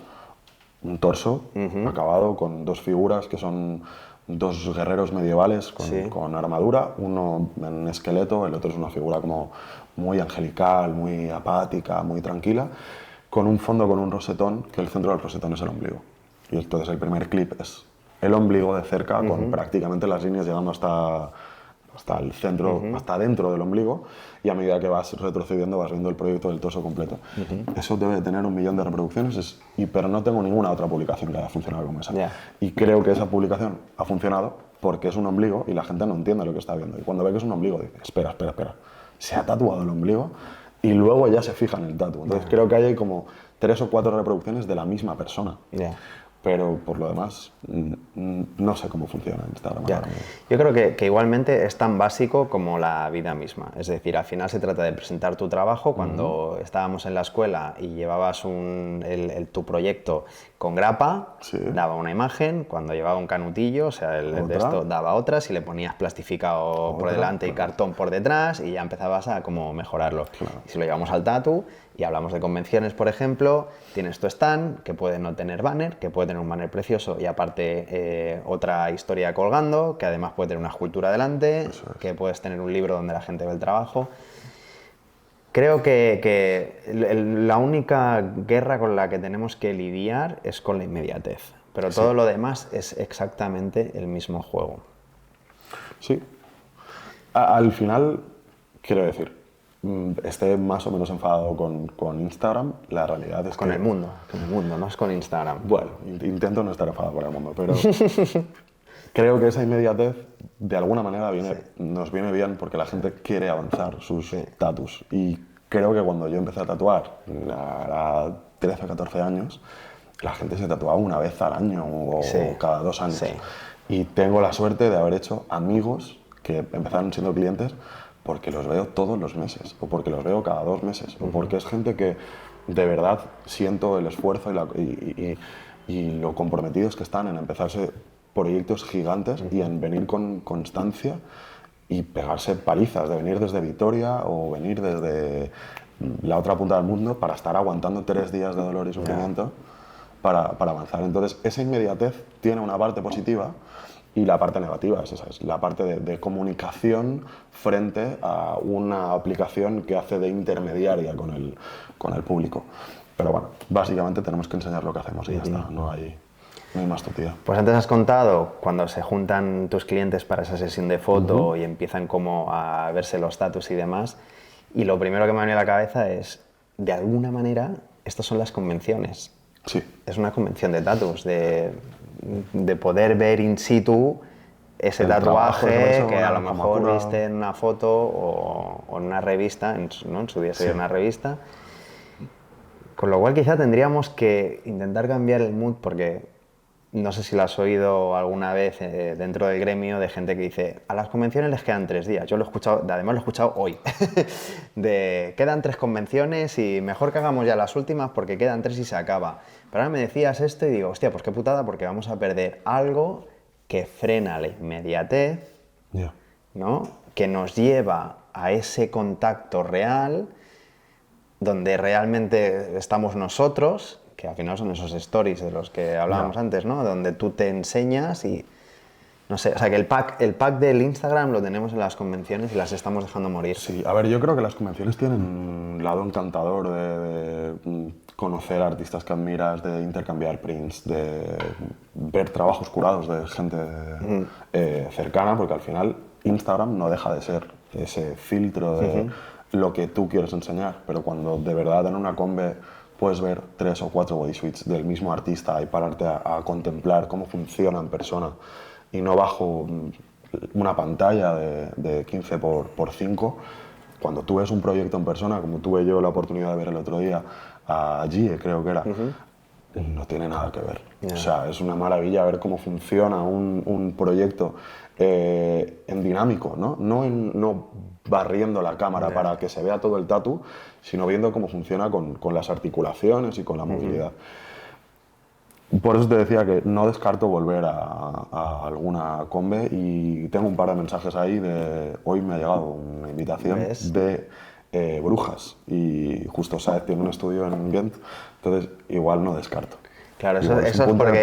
un torso acabado con 2 figuras que son 2 guerreros medievales con armadura, uno en esqueleto, el otro es una figura como muy angelical, muy apática, muy tranquila, con un fondo con un rosetón, que el centro del rosetón es el ombligo. Y entonces el primer clip es el ombligo de cerca, con prácticamente las líneas llegando hasta el centro, hasta dentro del ombligo, y a medida que vas retrocediendo vas viendo el proyecto del torso completo. Eso debe de tener 1 millón de reproducciones, pero no tengo ninguna otra publicación que haya funcionado como esa. Y creo que esa publicación ha funcionado porque es un ombligo y la gente no entiende lo que está viendo. Y cuando ve que es un ombligo dice, espera, se ha tatuado el ombligo y luego ya se fija en el tatu. Entonces creo que hay como 3 o 4 reproducciones de la misma persona. Pero por lo demás, no sé cómo funciona Instagram. Yo creo que igualmente es tan básico como la vida misma. Es decir, al final se trata de presentar tu trabajo. Cuando estábamos en la escuela y llevabas tu proyecto con grapa, daba una imagen. Cuando llevaba un canutillo, o sea, el de esto daba otra. Si le ponías plastificado por delante y cartón por detrás, y ya empezabas a como mejorarlo. Y si lo llevamos al tatu y hablamos de convenciones, por ejemplo, tienes tu stand, que puede no tener banner, que puede tener un banner precioso y aparte otra historia colgando, que además puede tener una escultura delante, que puedes tener un libro donde la gente ve el trabajo. Creo que la única guerra con la que tenemos que lidiar es con la inmediatez, pero todo lo demás es exactamente el mismo juego. Sí. Al final, quiero decir, esté más o menos enfadado con Instagram, la realidad es con el mundo, no es con Instagram. Bueno, intento no estar enfadado con el mundo, pero creo que esa inmediatez de alguna manera nos viene bien porque la gente quiere avanzar sus tatus. Y creo que cuando yo empecé a tatuar a 13 o 14 años, la gente se tatuaba una vez al año o cada 2 años. Y tengo la suerte de haber hecho amigos que empezaron siendo clientes porque los veo todos los meses, o porque los veo cada 2 meses, o porque es gente que de verdad siento el esfuerzo y lo comprometidos que están en empezarse proyectos gigantes y en venir con constancia y pegarse palizas, de venir desde Vitoria o venir desde la otra punta del mundo para estar aguantando 3 días de dolor y sufrimiento para avanzar. Entonces, esa inmediatez tiene una parte positiva. Y la parte negativa es esa, es la parte de comunicación frente a una aplicación que hace de intermediaria con el público. Pero bueno, básicamente tenemos que enseñar lo que hacemos y ya está, no hay más tutía. Pues antes has contado cuando se juntan tus clientes para esa sesión de foto y empiezan como a verse los tatus y demás, y lo primero que me viene a la cabeza es, de alguna manera, estas son las convenciones. Sí. Es una convención de tatus, de poder ver in situ ese tatuaje que a lo mejor viste en una foto o en una revista, ¿no? En su día sería una revista. Con lo cual quizá tendríamos que intentar cambiar el mood, porque no sé si lo has oído alguna vez dentro del gremio de gente que dice a las convenciones les quedan 3 días. Yo lo he escuchado, además lo he escuchado hoy, de quedan 3 convenciones y mejor que hagamos ya las últimas porque quedan 3 y se acaba. Pero ahora me decías esto y digo, hostia, pues qué putada, porque vamos a perder algo que frena la inmediatez, ¿no? Que nos lleva a ese contacto real donde realmente estamos nosotros, que al final son esos stories de los que hablábamos antes, ¿no? Donde tú te enseñas y, no sé, o sea, que el pack del Instagram lo tenemos en las convenciones y las estamos dejando morir. Sí, a ver, yo creo que las convenciones tienen un lado encantador de conocer artistas que admiras, de intercambiar prints, de ver trabajos curados de gente cercana, porque al final Instagram no deja de ser ese filtro de lo que tú quieres enseñar, pero cuando de verdad en una conve puedes ver 3 o 4 bodysuits del mismo artista y pararte a contemplar cómo funciona en persona y no bajo una pantalla de 15 por 5, cuando tú ves un proyecto en persona, como tuve yo la oportunidad de ver el otro día a Gie, creo que era, no tiene nada que ver. O sea, es una maravilla ver cómo funciona un proyecto en dinámico, ¿no? No barriendo la cámara para que se vea todo el tatu, sino viendo cómo funciona con las articulaciones y con la movilidad. Por eso te decía que no descarto volver a alguna conve y tengo un par de mensajes ahí de... Hoy me ha llegado una invitación de Brujas y justo Saez tiene un estudio en Ghent, entonces igual no descarto. Claro, eso es porque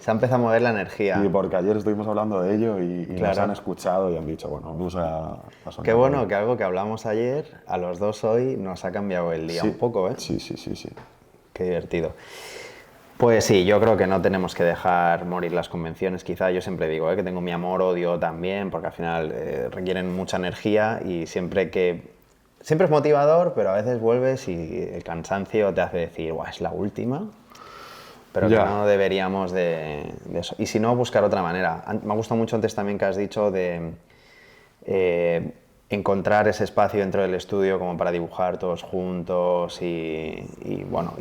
se ha empezado a mover la energía. Y porque ayer estuvimos hablando de ello y nos han escuchado y han dicho, bueno, vamos a sonar. Qué bueno que algo que hablamos ayer, a los dos hoy, nos ha cambiado el día un poco, ¿eh? Sí. Qué divertido. Pues sí, yo creo que no tenemos que dejar morir las convenciones. Quizá yo siempre digo que tengo mi amor-odio también, porque al final requieren mucha energía y siempre es motivador, pero a veces vuelves y el cansancio te hace decir, guau, es la última. Pero que no deberíamos de eso. Y si no, buscar otra manera. Me ha gustado mucho antes también que has dicho de encontrar ese espacio dentro del estudio como para dibujar todos juntos y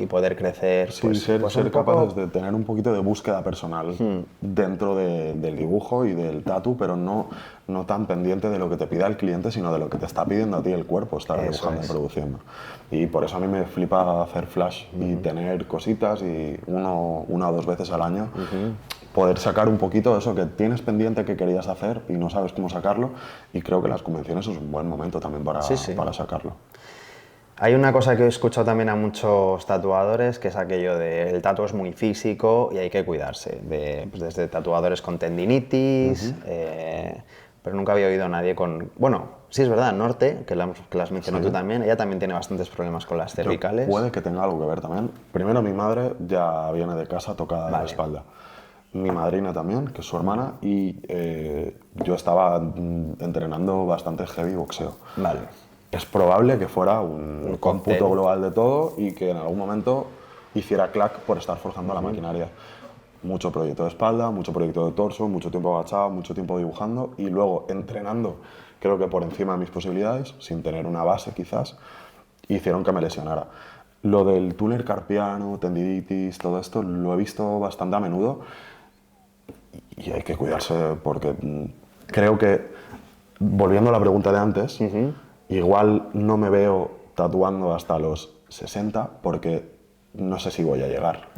poder crecer. Sí, pues, ser capaces de tener un poquito de búsqueda personal dentro del dibujo y del tatu, pero no tan pendiente de lo que te pida el cliente, sino de lo que te está pidiendo a ti el cuerpo estar dibujando en producción. Y por eso a mí me flipa hacer flash y tener cositas y una o 2 veces al año poder sacar un poquito de eso que tienes pendiente que querías hacer y no sabes cómo sacarlo, y creo que las convenciones es un buen momento también para sacarlo. Hay una cosa que he escuchado también a muchos tatuadores, que es aquello de el tatu es muy físico y hay que cuidarse, desde tatuadores con tendinitis, pero nunca había oído a nadie con... Bueno, sí es verdad, Norte, que la has mencionado tú también, ella también tiene bastantes problemas con las cervicales. Puede que tenga algo que ver también. Primero, mi madre ya viene de casa tocada de la espalda. Mi madrina también, que es su hermana, y yo estaba entrenando bastante heavy boxeo. Es probable que fuera un cómputo global de todo y que en algún momento hiciera clac por estar forzando la maquinaria. Mucho proyecto de espalda, mucho proyecto de torso, mucho tiempo agachado, mucho tiempo dibujando y luego entrenando, creo que por encima de mis posibilidades, sin tener una base quizás, hicieron que me lesionara. Lo del túnel carpiano, tendinitis, todo esto lo he visto bastante a menudo y hay que cuidarse porque creo que, volviendo a la pregunta de antes, igual no me veo tatuando hasta los 60 porque no sé si voy a llegar.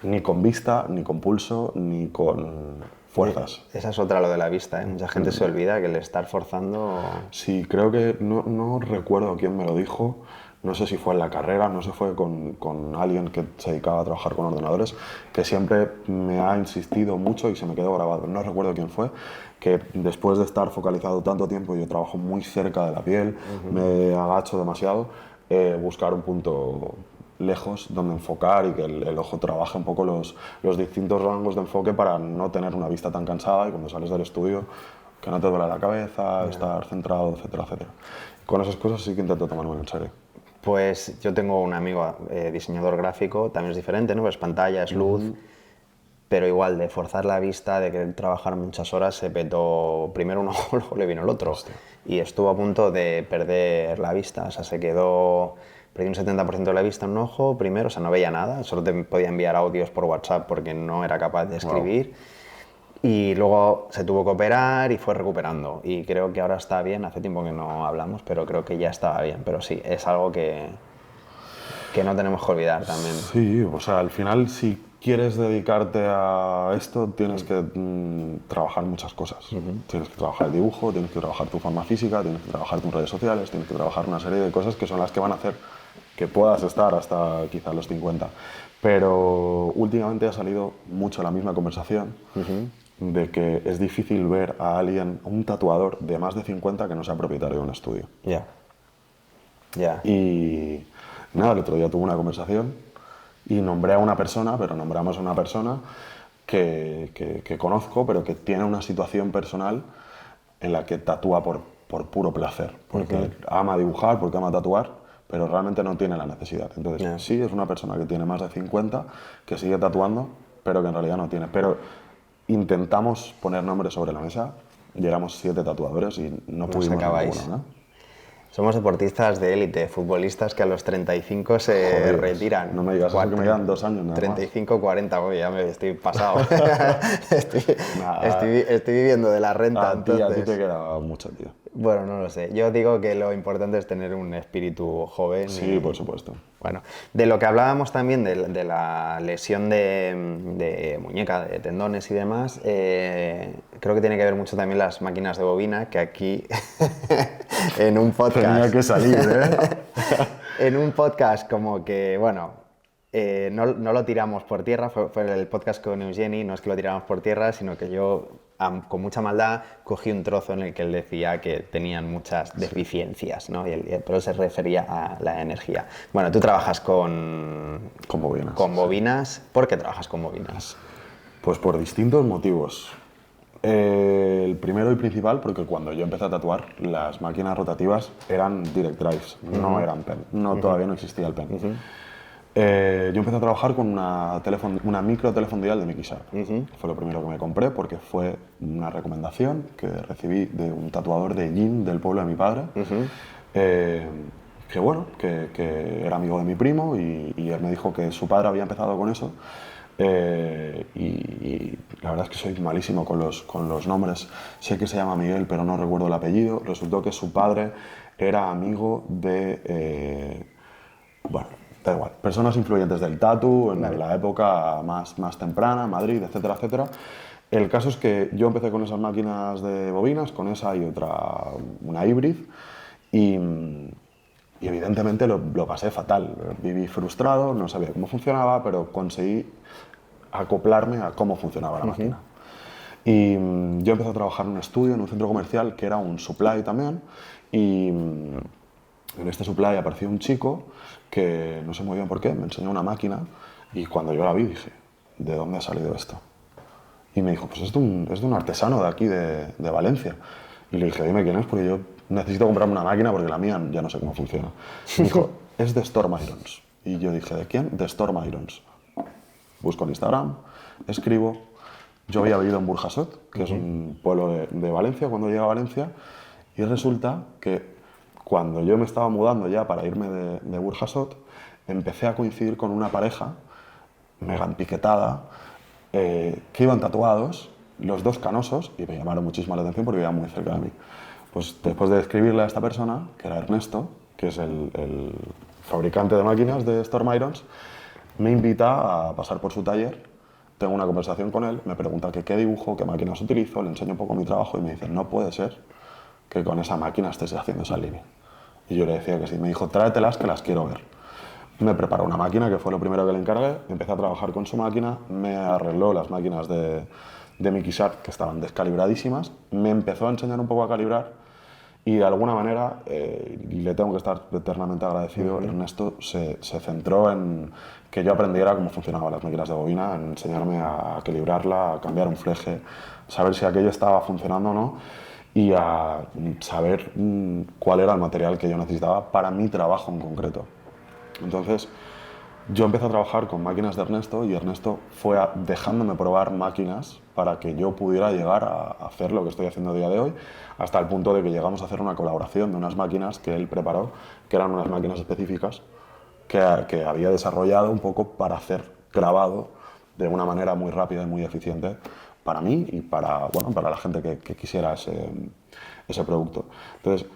Ni con vista, ni con pulso, ni con fuerzas. Esa es otra, lo de la vista, ¿eh? Mucha gente se olvida que el estar forzando... Sí, creo que, no recuerdo quién me lo dijo, no sé si fue en la carrera, no sé si fue con alguien que se dedicaba a trabajar con ordenadores, que siempre me ha insistido mucho y se me quedó grabado, no recuerdo quién fue, que después de estar focalizado tanto tiempo, yo trabajo muy cerca de la piel, me agacho demasiado, buscar un punto lejos donde enfocar y que el ojo trabaje un poco los distintos rangos de enfoque para no tener una vista tan cansada y cuando sales del estudio que no te duele la cabeza, estar centrado, etcétera, etcétera. Con esas cosas sí que intento tomarme en serio. Pues yo tengo un amigo diseñador gráfico, también es diferente, ¿no? Es pantalla, es luz, pero igual de forzar la vista, de querer trabajar muchas horas, se petó primero un ojo, luego le vino el otro. Hostia. Y estuvo a punto de perder la vista, o sea, perdió un 70% de la vista en un ojo primero, o sea, no veía nada, solo te podía enviar audios por WhatsApp porque no era capaz de escribir. Y luego se tuvo que operar y fue recuperando. Y creo que ahora está bien, hace tiempo que no hablamos, pero creo que ya estaba bien. Pero sí, es algo que no tenemos que olvidar también. Sí, o sea, al final si quieres dedicarte a esto tienes que trabajar muchas cosas. Tienes que trabajar el dibujo, tienes que trabajar tu forma física, tienes que trabajar tus redes sociales, tienes que trabajar una serie de cosas que son las que van a hacer que puedas estar hasta quizá los 50. Pero últimamente ha salido mucho la misma conversación de que es difícil ver a alguien, un tatuador de más de 50 que no sea propietario de un estudio. Ya. Ya. Y nada, el otro día tuve una conversación y nombré a una persona, pero nombramos a una persona que conozco, pero que tiene una situación personal en la que tatúa por puro placer, porque ama dibujar, porque ama tatuar, pero realmente no tiene la necesidad. Entonces, sí, es una persona que tiene más de 50, que sigue tatuando, pero que en realidad no tiene. Pero intentamos poner nombres sobre la mesa, llegamos 7 tatuadores y no pudimos acabáis. ninguno, ¿no? Somos deportistas de élite, futbolistas que a los 35 se retiran. No me digas eso, que me quedan 2 años nada 35, 40, voy, ya me estoy pasado. estoy viviendo de la renta, A ti te queda mucho, tío. Bueno, no lo sé. Yo digo que lo importante es tener un espíritu joven. Sí, por supuesto. Bueno, de lo que hablábamos también, de la lesión de muñeca, de tendones y demás, creo que tiene que ver mucho también las máquinas de bobina, que aquí en un podcast... Tenía que salir, ¿eh? En un podcast como que, bueno, no lo tiramos por tierra, fue el podcast con Eugeni, no es que lo tiramos por tierra, sino que yo, con mucha maldad, cogí un trozo en el que él decía que tenían muchas deficiencias, ¿no? Pero se refería a la energía. Bueno, tú trabajas con bobinas. Con bobinas. ¿Por qué trabajas con bobinas? Pues por distintos motivos. El primero y principal, porque cuando yo empecé a tatuar, las máquinas rotativas eran direct drives, no eran pen. Todavía no existía el pen. Yo empecé a trabajar con una micro telefonial de Mickey Sharp. Fue lo primero que me compré porque fue una recomendación que recibí de un tatuador de Yin del pueblo de mi padre. Que bueno, que era amigo de mi primo y él me dijo que su padre había empezado con eso. Y la verdad es que soy malísimo con los nombres. Sé que se llama Miguel, pero no recuerdo el apellido. Resultó que su padre era amigo de... bueno, da igual, personas influyentes del tatu en la época más temprana, Madrid, etcétera, etcétera. El caso es que yo empecé con esas máquinas de bobinas, con esa y otra, una híbrid, y evidentemente lo pasé fatal. Viví frustrado, no sabía cómo funcionaba, pero conseguí acoplarme a cómo funcionaba la máquina. Y yo empecé a trabajar en un estudio, en un centro comercial, que era un supply también, y en este supply apareció un chico que no sé muy bien por qué, me enseñó una máquina y cuando yo la vi dije, ¿de dónde ha salido esto? Y me dijo, pues es de un artesano de aquí, de Valencia. Y le dije, dime quién es, porque yo necesito comprarme una máquina porque la mía ya no sé cómo funciona. Y me dijo, es de Storm Irons. Y yo dije, ¿de quién? De Storm Irons. Busco en Instagram, escribo. Yo había vivido en Burjasot, que es un pueblo de Valencia, cuando llegué a Valencia, y resulta que cuando yo me estaba mudando ya para irme de Burjasot, empecé a coincidir con una pareja mega empiquetada, que iban tatuados, los dos canosos, y me llamaron muchísimo la atención porque iban muy cerca de mí. Pues después de escribirle a esta persona, que era Ernesto, que es el fabricante de máquinas de Storm Irons, me invita a pasar por su taller, tengo una conversación con él, me pregunta qué dibujo, qué máquinas utilizo, le enseño un poco mi trabajo y me dice, no puede ser que con esa máquina estés haciendo esa línea. Y yo le decía que sí, me dijo, tráetelas que las quiero ver. Me preparó una máquina, que fue lo primero que le encargué, empecé a trabajar con su máquina, me arregló las máquinas de Mickey Sharp, que estaban descalibradísimas, me empezó a enseñar un poco a calibrar Y de alguna manera, y le tengo que estar eternamente agradecido, Ernesto se centró en que yo aprendiera cómo funcionaban las máquinas de bobina, en enseñarme a calibrarla, a cambiar un fleje, saber si aquello estaba funcionando o no y a saber cuál era el material que yo necesitaba para mi trabajo en concreto. Entonces, yo empecé a trabajar con máquinas de Ernesto y Ernesto fue dejándome probar máquinas para que yo pudiera llegar a hacer lo que estoy haciendo a día de hoy, hasta el punto de que llegamos a hacer una colaboración de unas máquinas que él preparó, que eran unas máquinas específicas que había desarrollado un poco para hacer grabado de una manera muy rápida y muy eficiente para mí y para, bueno, para la gente que quisiera ese producto. Entonces,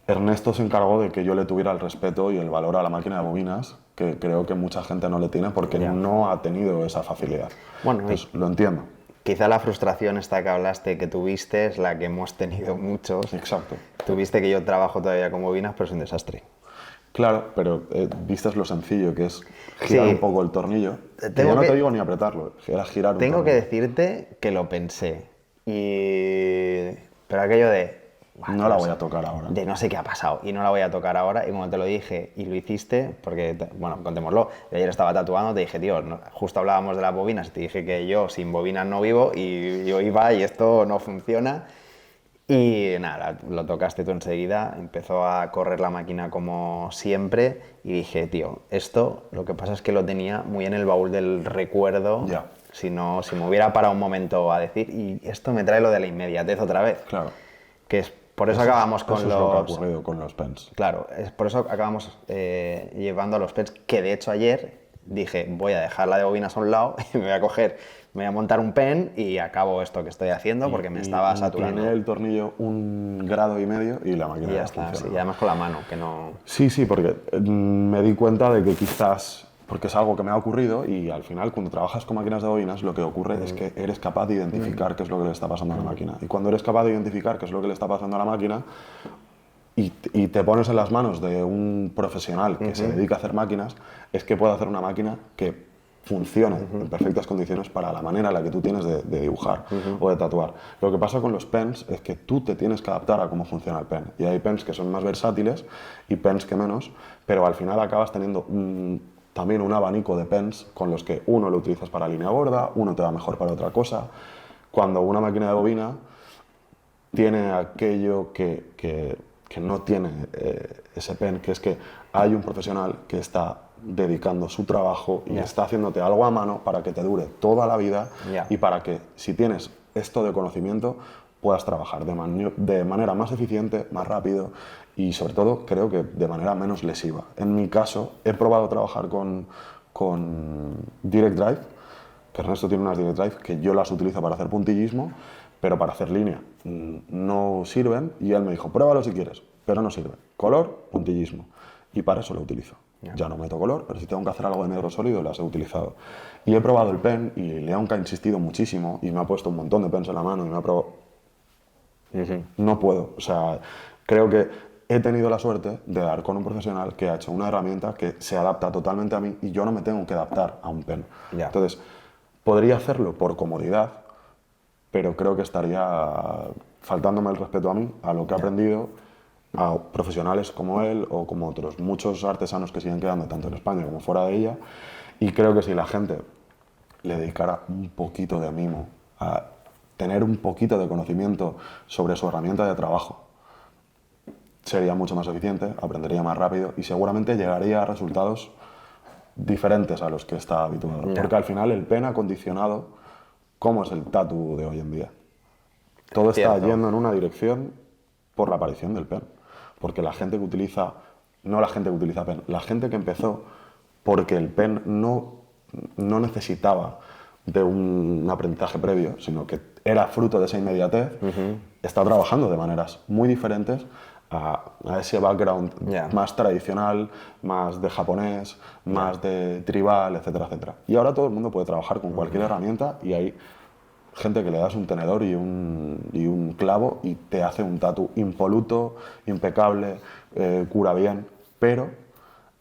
Ernesto se encargó de que yo le tuviera el respeto y el valor a la máquina de bobinas, que creo que mucha gente no le tiene porque no ha tenido esa facilidad. Bueno, entonces, lo entiendo. Quizá la frustración esta que hablaste, que tuviste, es la que hemos tenido muchos. Exacto. Tuviste que yo trabajo todavía con bobinas, pero es un desastre. Claro, pero vistes lo sencillo que es girar un poco el tornillo. Yo no te digo ni apretarlo, era girar un tornillo. Tengo que decirte que lo pensé. Pero aquello de... No la voy a tocar ahora. De no sé qué ha pasado y no la voy a tocar ahora. Y cuando te lo dije y lo hiciste, porque, bueno, contémoslo, yo ayer estaba tatuando, te dije, tío, justo hablábamos de las bobinas, te dije que yo sin bobinas no vivo y yo iba y esto no funciona. Y nada, lo tocaste tú enseguida, empezó a correr la máquina como siempre y dije, tío, esto lo que pasa es que lo tenía muy en el baúl del recuerdo. Ya. Si me hubiera parado un momento a decir, y esto me trae lo de la inmediatez otra vez. Claro. Que es por eso acabamos con eso los... es lo que ha ocurrido con los pens. Claro, es por eso acabamos llevando a los pens, que de hecho ayer dije, voy a dejar la de bobinas a un lado y me voy a montar un pen y acabo esto que estoy haciendo porque me estaba saturando. Tiene el tornillo 1,5 grados y la máquina Y ya está, sí, y además con la mano, que no... Sí, porque me di cuenta de que quizás, porque es algo que me ha ocurrido y al final cuando trabajas con máquinas de bobinas lo que ocurre es que eres capaz de identificar qué es lo que le está pasando a la máquina. Y cuando eres capaz de identificar qué es lo que le está pasando a la máquina y te pones en las manos de un profesional que se dedica a hacer máquinas, es que puede hacer una máquina que funcione en perfectas condiciones para la manera en la que tú tienes de dibujar o de tatuar. Lo que pasa con los pens es que tú te tienes que adaptar a cómo funciona el pen. Y hay pens que son más versátiles y pens que menos, pero al final acabas teniendo también un abanico de pens con los que uno lo utilizas para línea gorda, uno te va mejor para otra cosa. Cuando una máquina de bobina tiene aquello que no tiene ese pen, que es que hay un profesional que está dedicando su trabajo y está haciéndote algo a mano para que te dure toda la vida y para que, si tienes esto de conocimiento, puedas trabajar de manera más eficiente, más rápido y, sobre todo, creo que de manera menos lesiva. En mi caso, he probado trabajar con Direct Drive, que Ernesto tiene unas Direct Drive que yo las utilizo para hacer puntillismo, pero para hacer línea no sirven, y él me dijo, pruébalo si quieres, pero no sirve. Color, puntillismo, y para eso lo utilizo. Ya no meto color, pero si tengo que hacer algo de negro sólido, las he utilizado. Y he probado el pen, y Leonca ha insistido muchísimo, y me ha puesto un montón de pens en la mano, y me ha probado... No puedo, o sea, creo que he tenido la suerte de dar con un profesional que ha hecho una herramienta que se adapta totalmente a mí, y yo no me tengo que adaptar a un pen. Entonces, podría hacerlo por comodidad, pero creo que estaría faltándome el respeto a mí, a lo que he aprendido, a profesionales como él o como otros muchos artesanos que siguen quedando tanto en España como fuera de ella, y creo que si la gente le dedicara un poquito de mimo a tener un poquito de conocimiento sobre su herramienta de trabajo, sería mucho más eficiente, aprendería más rápido y seguramente llegaría a resultados diferentes a los que está habituado. Porque al final el pen ha condicionado cómo es el tatu de hoy en día. Todo está yendo en una dirección por la aparición del pen. Porque la gente que utiliza, no la gente que utiliza pen, la gente que empezó porque el pen no necesitaba de un aprendizaje previo, sino que era fruto de esa inmediatez, está trabajando de maneras muy diferentes a ese background más tradicional, más de japonés, más de tribal, etcétera, etcétera. Y ahora todo el mundo puede trabajar con cualquier herramienta y hay gente que le das un tenedor y un clavo y te hace un tatu impoluto, impecable, cura bien, pero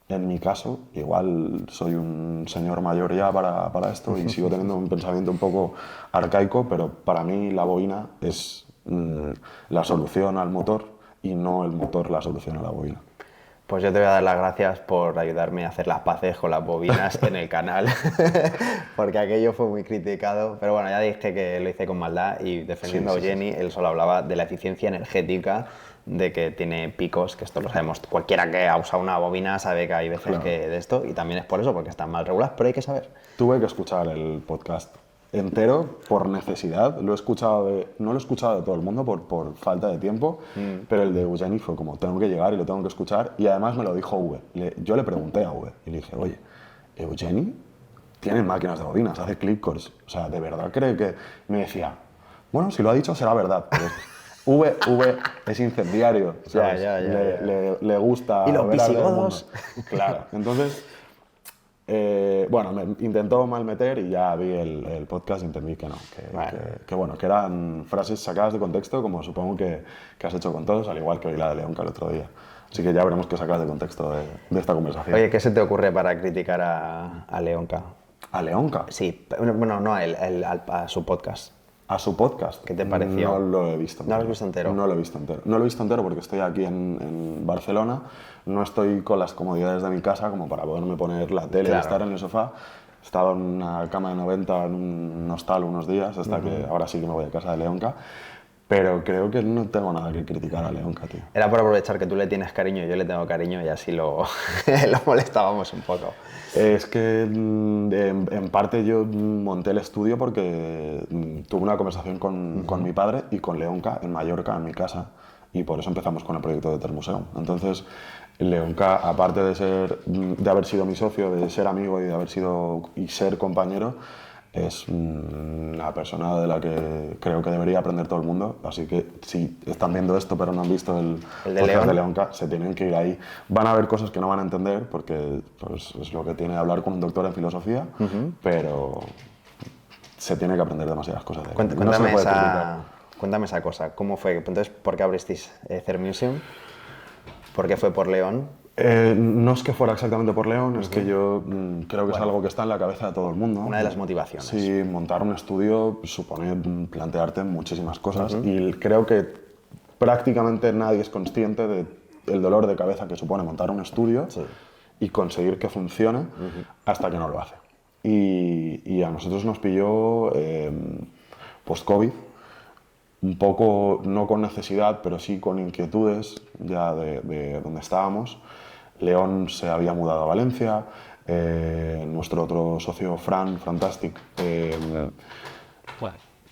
en mi caso, igual soy un señor mayor ya para esto y sigo teniendo un pensamiento un poco arcaico, pero para mí la bobina es la solución al motor y no el motor la solución a la bobina. Pues yo te voy a dar las gracias por ayudarme a hacer las paces con las bobinas en el canal, porque aquello fue muy criticado, pero bueno, ya dije que lo hice con maldad y defendiendo a Eugeni, él solo hablaba de la eficiencia energética, de que tiene picos, que esto lo sabemos, cualquiera que ha usado una bobina sabe que hay veces que de esto, y también es por eso, porque están mal reguladas, pero hay que saber. Tuve que escuchar el podcast entero por necesidad. No lo he escuchado de todo el mundo por falta de tiempo, pero el de Eugeni fue como, tengo que llegar y lo tengo que escuchar. Y además me lo dijo V. Yo le pregunté a V y le dije, oye, ¿Eugeni tiene máquinas de bobinas, hace clipcores? O sea, ¿de verdad cree que...? Me decía, bueno, si lo ha dicho será verdad. Pero V es incendiario, ¿sabes? Le gusta... ¿Y los ver arder el mundo. visigodos? Claro, entonces... bueno, me intentó malmeter y ya vi el podcast y entendí que no, que eran frases sacadas de contexto, como supongo que has hecho con todos, al igual que oí la de Leonka el otro día. Así que ya veremos qué sacas de contexto de esta conversación. Oye, ¿qué se te ocurre para criticar a Leonka? ¿A Leonka? Sí, bueno, no a él, a su podcast. ¿A su podcast? ¿Qué te pareció? No lo he visto entero. ¿No lo has visto entero? No lo he visto entero. No lo he visto entero porque estoy aquí en Barcelona, no estoy con las comodidades de mi casa como para poderme poner la tele y estar en el sofá. He estado en una cama de 90 en un hostal unos días, hasta que ahora sí que me voy a casa de Leonka. Pero creo que no tengo nada que criticar a Leonka, tío. Era por aprovechar que tú le tienes cariño y yo le tengo cariño y así lo molestábamos un poco. Es que en parte yo monté el estudio porque tuve una conversación con mi padre y con Leonka en Mallorca, en mi casa, y por eso empezamos con el proyecto de Termuseum. Entonces, Leonka, aparte de haber sido mi socio, de ser amigo y ser compañero, es una persona de la que creo que debería aprender todo el mundo, así que si están viendo esto pero no han visto el podcast de Leonka, se tienen que ir ahí. Van a haber cosas que no van a entender porque pues, es lo que tiene hablar con un doctor en filosofía, pero se tiene que aprender demasiadas cosas de él. Cuéntame esa cosa, ¿cómo fue? Entonces, ¿por qué abristeis Termuseum? ¿Por qué fue por León? No es que fuera exactamente por León, es que yo creo que es algo que está en la cabeza de todo el mundo. Una de las motivaciones. Sí, montar un estudio supone plantearte muchísimas cosas y creo que prácticamente nadie es consciente del dolor de cabeza que supone montar un estudio y conseguir que funcione hasta que no lo hace. Y a nosotros nos pilló post-COVID, un poco, no con necesidad, pero sí con inquietudes ya de donde estábamos. León se había mudado a Valencia, nuestro otro socio, Fran, Fantastic,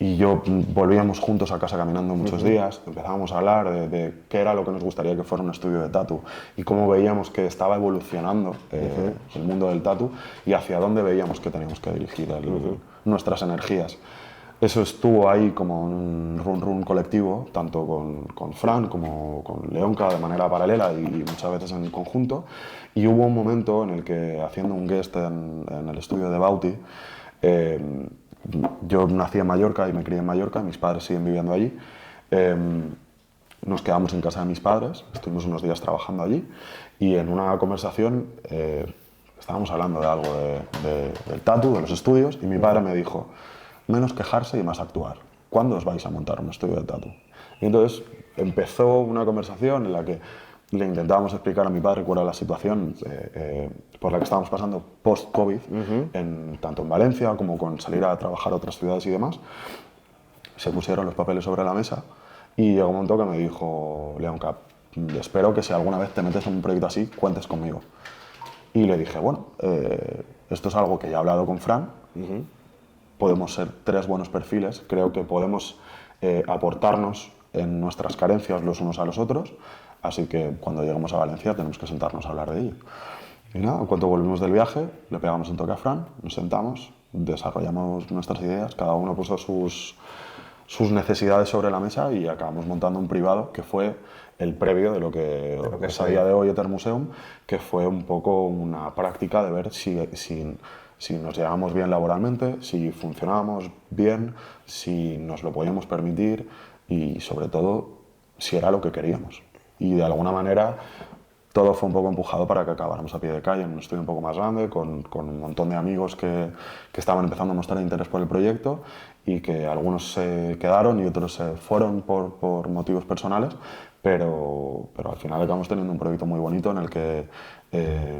y yo volvíamos juntos a casa caminando muchos días, empezábamos a hablar de qué era lo que nos gustaría que fuera un estudio de tatu y cómo veíamos que estaba evolucionando el mundo del tatu y hacia dónde veíamos que teníamos que dirigir nuestras energías. Eso estuvo ahí como un run colectivo, tanto con Fran como con Leonka de manera paralela y muchas veces en conjunto. Y hubo un momento en el que, haciendo un guest en el estudio de Bauti, yo nací en Mallorca y me crié en Mallorca, mis padres siguen viviendo allí. Nos quedamos en casa de mis padres, estuvimos unos días trabajando allí y en una conversación estábamos hablando de algo del tatu, de los estudios, y mi padre me dijo: menos quejarse y más actuar. ¿Cuándo os vais a montar un estudio de tatu? Y entonces empezó una conversación en la que le intentábamos explicar a mi padre cuál era la situación por la que estábamos pasando post-COVID, tanto en Valencia como con salir a trabajar a otras ciudades y demás. Se pusieron los papeles sobre la mesa y llegó un momento que me dijo: Leonka, espero que si alguna vez te metes en un proyecto así, cuentes conmigo. Y le dije: bueno, esto es algo que ya he hablado con Fran, podemos ser tres buenos perfiles, creo que podemos aportarnos en nuestras carencias los unos a los otros, así que cuando lleguemos a Valencia tenemos que sentarnos a hablar de ello. Y nada, en cuanto volvimos del viaje, le pegamos un toque a Fran, nos sentamos, desarrollamos nuestras ideas, cada uno puso sus necesidades sobre la mesa y acabamos montando un privado que fue el previo de lo que es a día de hoy Termuseum, que fue un poco una práctica de ver si nos llevábamos bien laboralmente, si funcionábamos bien, si nos lo podíamos permitir y, sobre todo, si era lo que queríamos. Y, de alguna manera, todo fue un poco empujado para que acabáramos a pie de calle en un estudio un poco más grande, con un montón de amigos que estaban empezando a mostrar interés por el proyecto y que algunos se quedaron y otros se fueron por motivos personales, pero al final acabamos teniendo un proyecto muy bonito en el que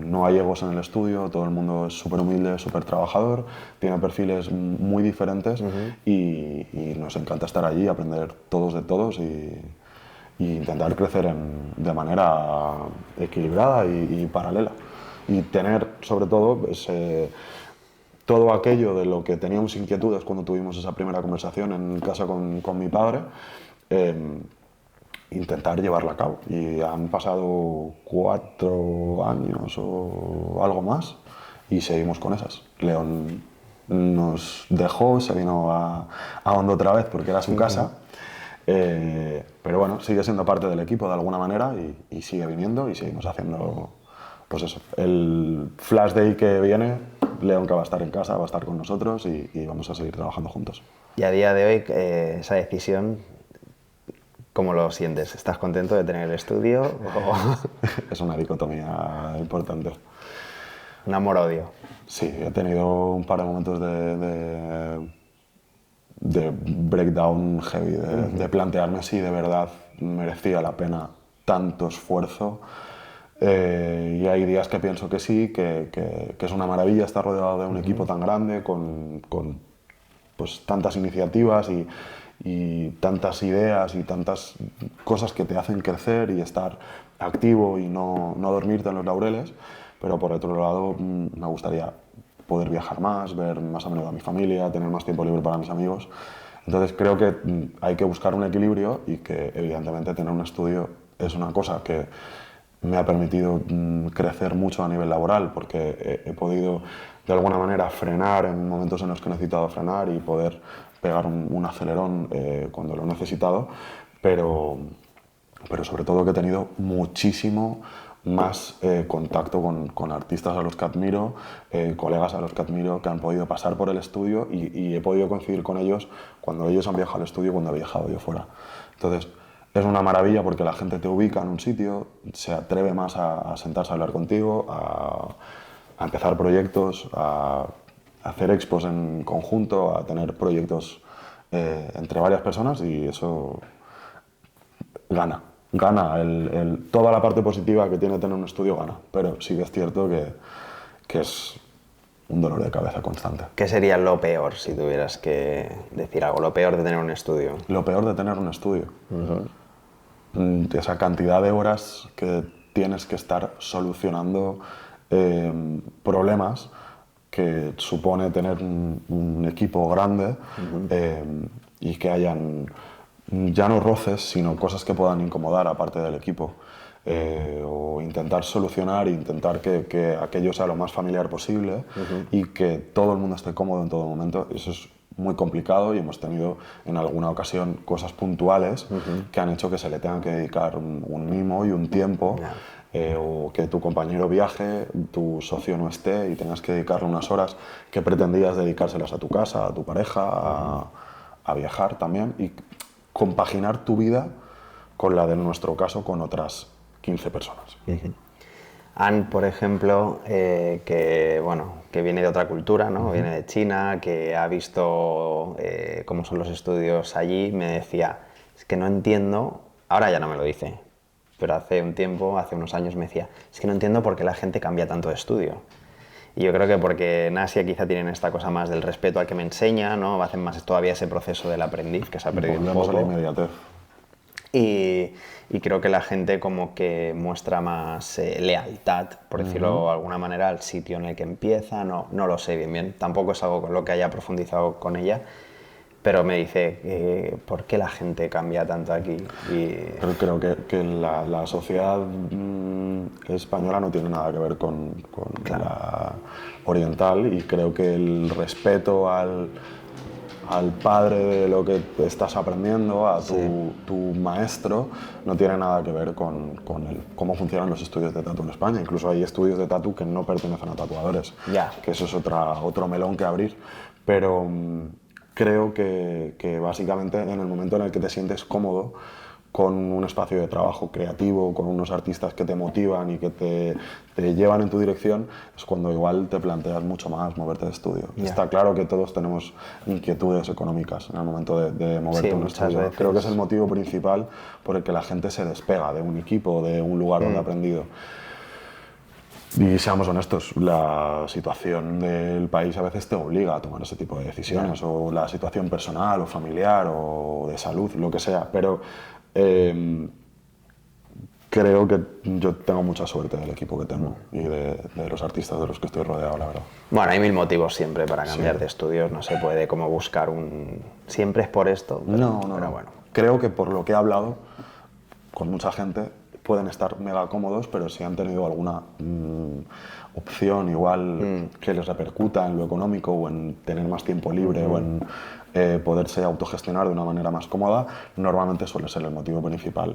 no hay egos en el estudio, todo el mundo es súper humilde, súper trabajador, tiene perfiles muy diferentes y nos encanta estar allí, aprender todos de todos y intentar crecer de manera equilibrada y paralela. Y tener, sobre todo, todo aquello de lo que teníamos inquietudes cuando tuvimos esa primera conversación en casa con mi padre, intentar llevarla a cabo. Y han pasado 4 años o algo más y seguimos con esas. León nos dejó, se vino a Ondo otra vez porque era su casa. Pero bueno, sigue siendo parte del equipo de alguna manera y sigue viniendo y seguimos haciendo, pues eso, el Flash Day que viene, León que va a estar en casa, va a estar con nosotros y vamos a seguir trabajando juntos. Y a día de hoy, esa decisión, ¿cómo lo sientes? ¿Estás contento de tener el estudio? Es una dicotomía importante. Un amor-odio. Sí, he tenido un par de momentos de breakdown heavy, de plantearme si de verdad merecía la pena tanto esfuerzo. Y hay días que pienso que sí, que es una maravilla estar rodeado de un equipo tan grande, con pues, tantas iniciativas y tantas ideas y tantas cosas que te hacen crecer y estar activo y no dormirte en los laureles. Pero por otro lado, me gustaría poder viajar más, ver más a menudo a mi familia, tener más tiempo libre para mis amigos. Entonces creo que hay que buscar un equilibrio y que evidentemente tener un estudio es una cosa que me ha permitido crecer mucho a nivel laboral porque he podido de alguna manera frenar en momentos en los que he necesitado frenar y poder pegar un acelerón cuando lo he necesitado, pero sobre todo que he tenido muchísimo más contacto con artistas a los que admiro, colegas a los que admiro que han podido pasar por el estudio y he podido coincidir con ellos cuando ellos han viajado al estudio, cuando he viajado yo fuera. Entonces, es una maravilla porque la gente te ubica en un sitio, se atreve más a sentarse a hablar contigo, a empezar proyectos, a hacer expos en conjunto, a tener proyectos entre varias personas y eso gana. Toda la parte positiva que tiene tener un estudio gana, pero sí que es cierto que es un dolor de cabeza constante. ¿Qué sería lo peor, si tuvieras que decir algo? Lo peor de tener un estudio. Lo peor de tener un estudio. Esa cantidad de horas que tienes que estar solucionando problemas que supone tener un equipo grande y que hayan ya no roces, sino cosas que puedan incomodar aparte del equipo. O intentar solucionar e intentar que aquello sea lo más familiar posible y que todo el mundo esté cómodo en todo momento. Eso es muy complicado y hemos tenido en alguna ocasión cosas puntuales que han hecho que se le tengan que dedicar un mimo y un tiempo. O que tu compañero viaje, tu socio no esté y tengas que dedicarle unas horas que pretendías dedicárselas a tu casa, a tu pareja, a viajar también y compaginar tu vida con la de, en nuestro caso, con otras 15 personas. Anne, por ejemplo, que viene de otra cultura, ¿no? Viene de China, que ha visto cómo son los estudios allí, me decía, es que no entiendo, ahora ya no me lo dice, pero hace un tiempo, hace unos años me decía, es que no entiendo por qué la gente cambia tanto de estudio. Y yo creo que porque en Asia quizá tienen esta cosa más del respeto al que me enseña, ¿no? Hacen más todavía ese proceso del aprendiz que se ha perdido un poco. A la inmediatez. Y creo que la gente como que muestra más lealtad, por decirlo de alguna manera, al sitio en el que empieza. No lo sé bien. Tampoco es algo con lo que haya profundizado con ella, pero me dice, ¿por qué la gente cambia tanto aquí? Pero creo que la sociedad española no tiene nada que ver con la oriental y creo que el respeto al padre de lo que estás aprendiendo, a tu maestro, no tiene nada que ver con cómo funcionan los estudios de tatu en España. Incluso hay estudios de tatu que no pertenecen a tatuadores, que eso es otro melón que abrir. Pero creo que básicamente en el momento en el que te sientes cómodo con un espacio de trabajo creativo, con unos artistas que te motivan y que te llevan en tu dirección, es cuando igual te planteas mucho más moverte de estudio. Ya. Está claro que todos tenemos inquietudes económicas en el momento de moverte Sí, a un muchas estudio. veces. Creo que es el motivo principal por el que la gente se despega de un equipo, de un lugar donde ha aprendido. Y seamos honestos, la situación del país a veces te obliga a tomar ese tipo de decisiones, o la situación personal o familiar o de salud, lo que sea, pero creo que yo tengo mucha suerte del equipo que tengo y de los artistas de los que estoy rodeado, la verdad. Bueno, hay mil motivos siempre para cambiar de estudios, no se puede como buscar un... Siempre es por esto, pero, pero bueno. Creo que por lo que he hablado con mucha gente, pueden estar mega cómodos, pero si han tenido alguna opción igual que les repercuta en lo económico o en tener más tiempo libre o en poderse autogestionar de una manera más cómoda, normalmente suele ser el motivo principal.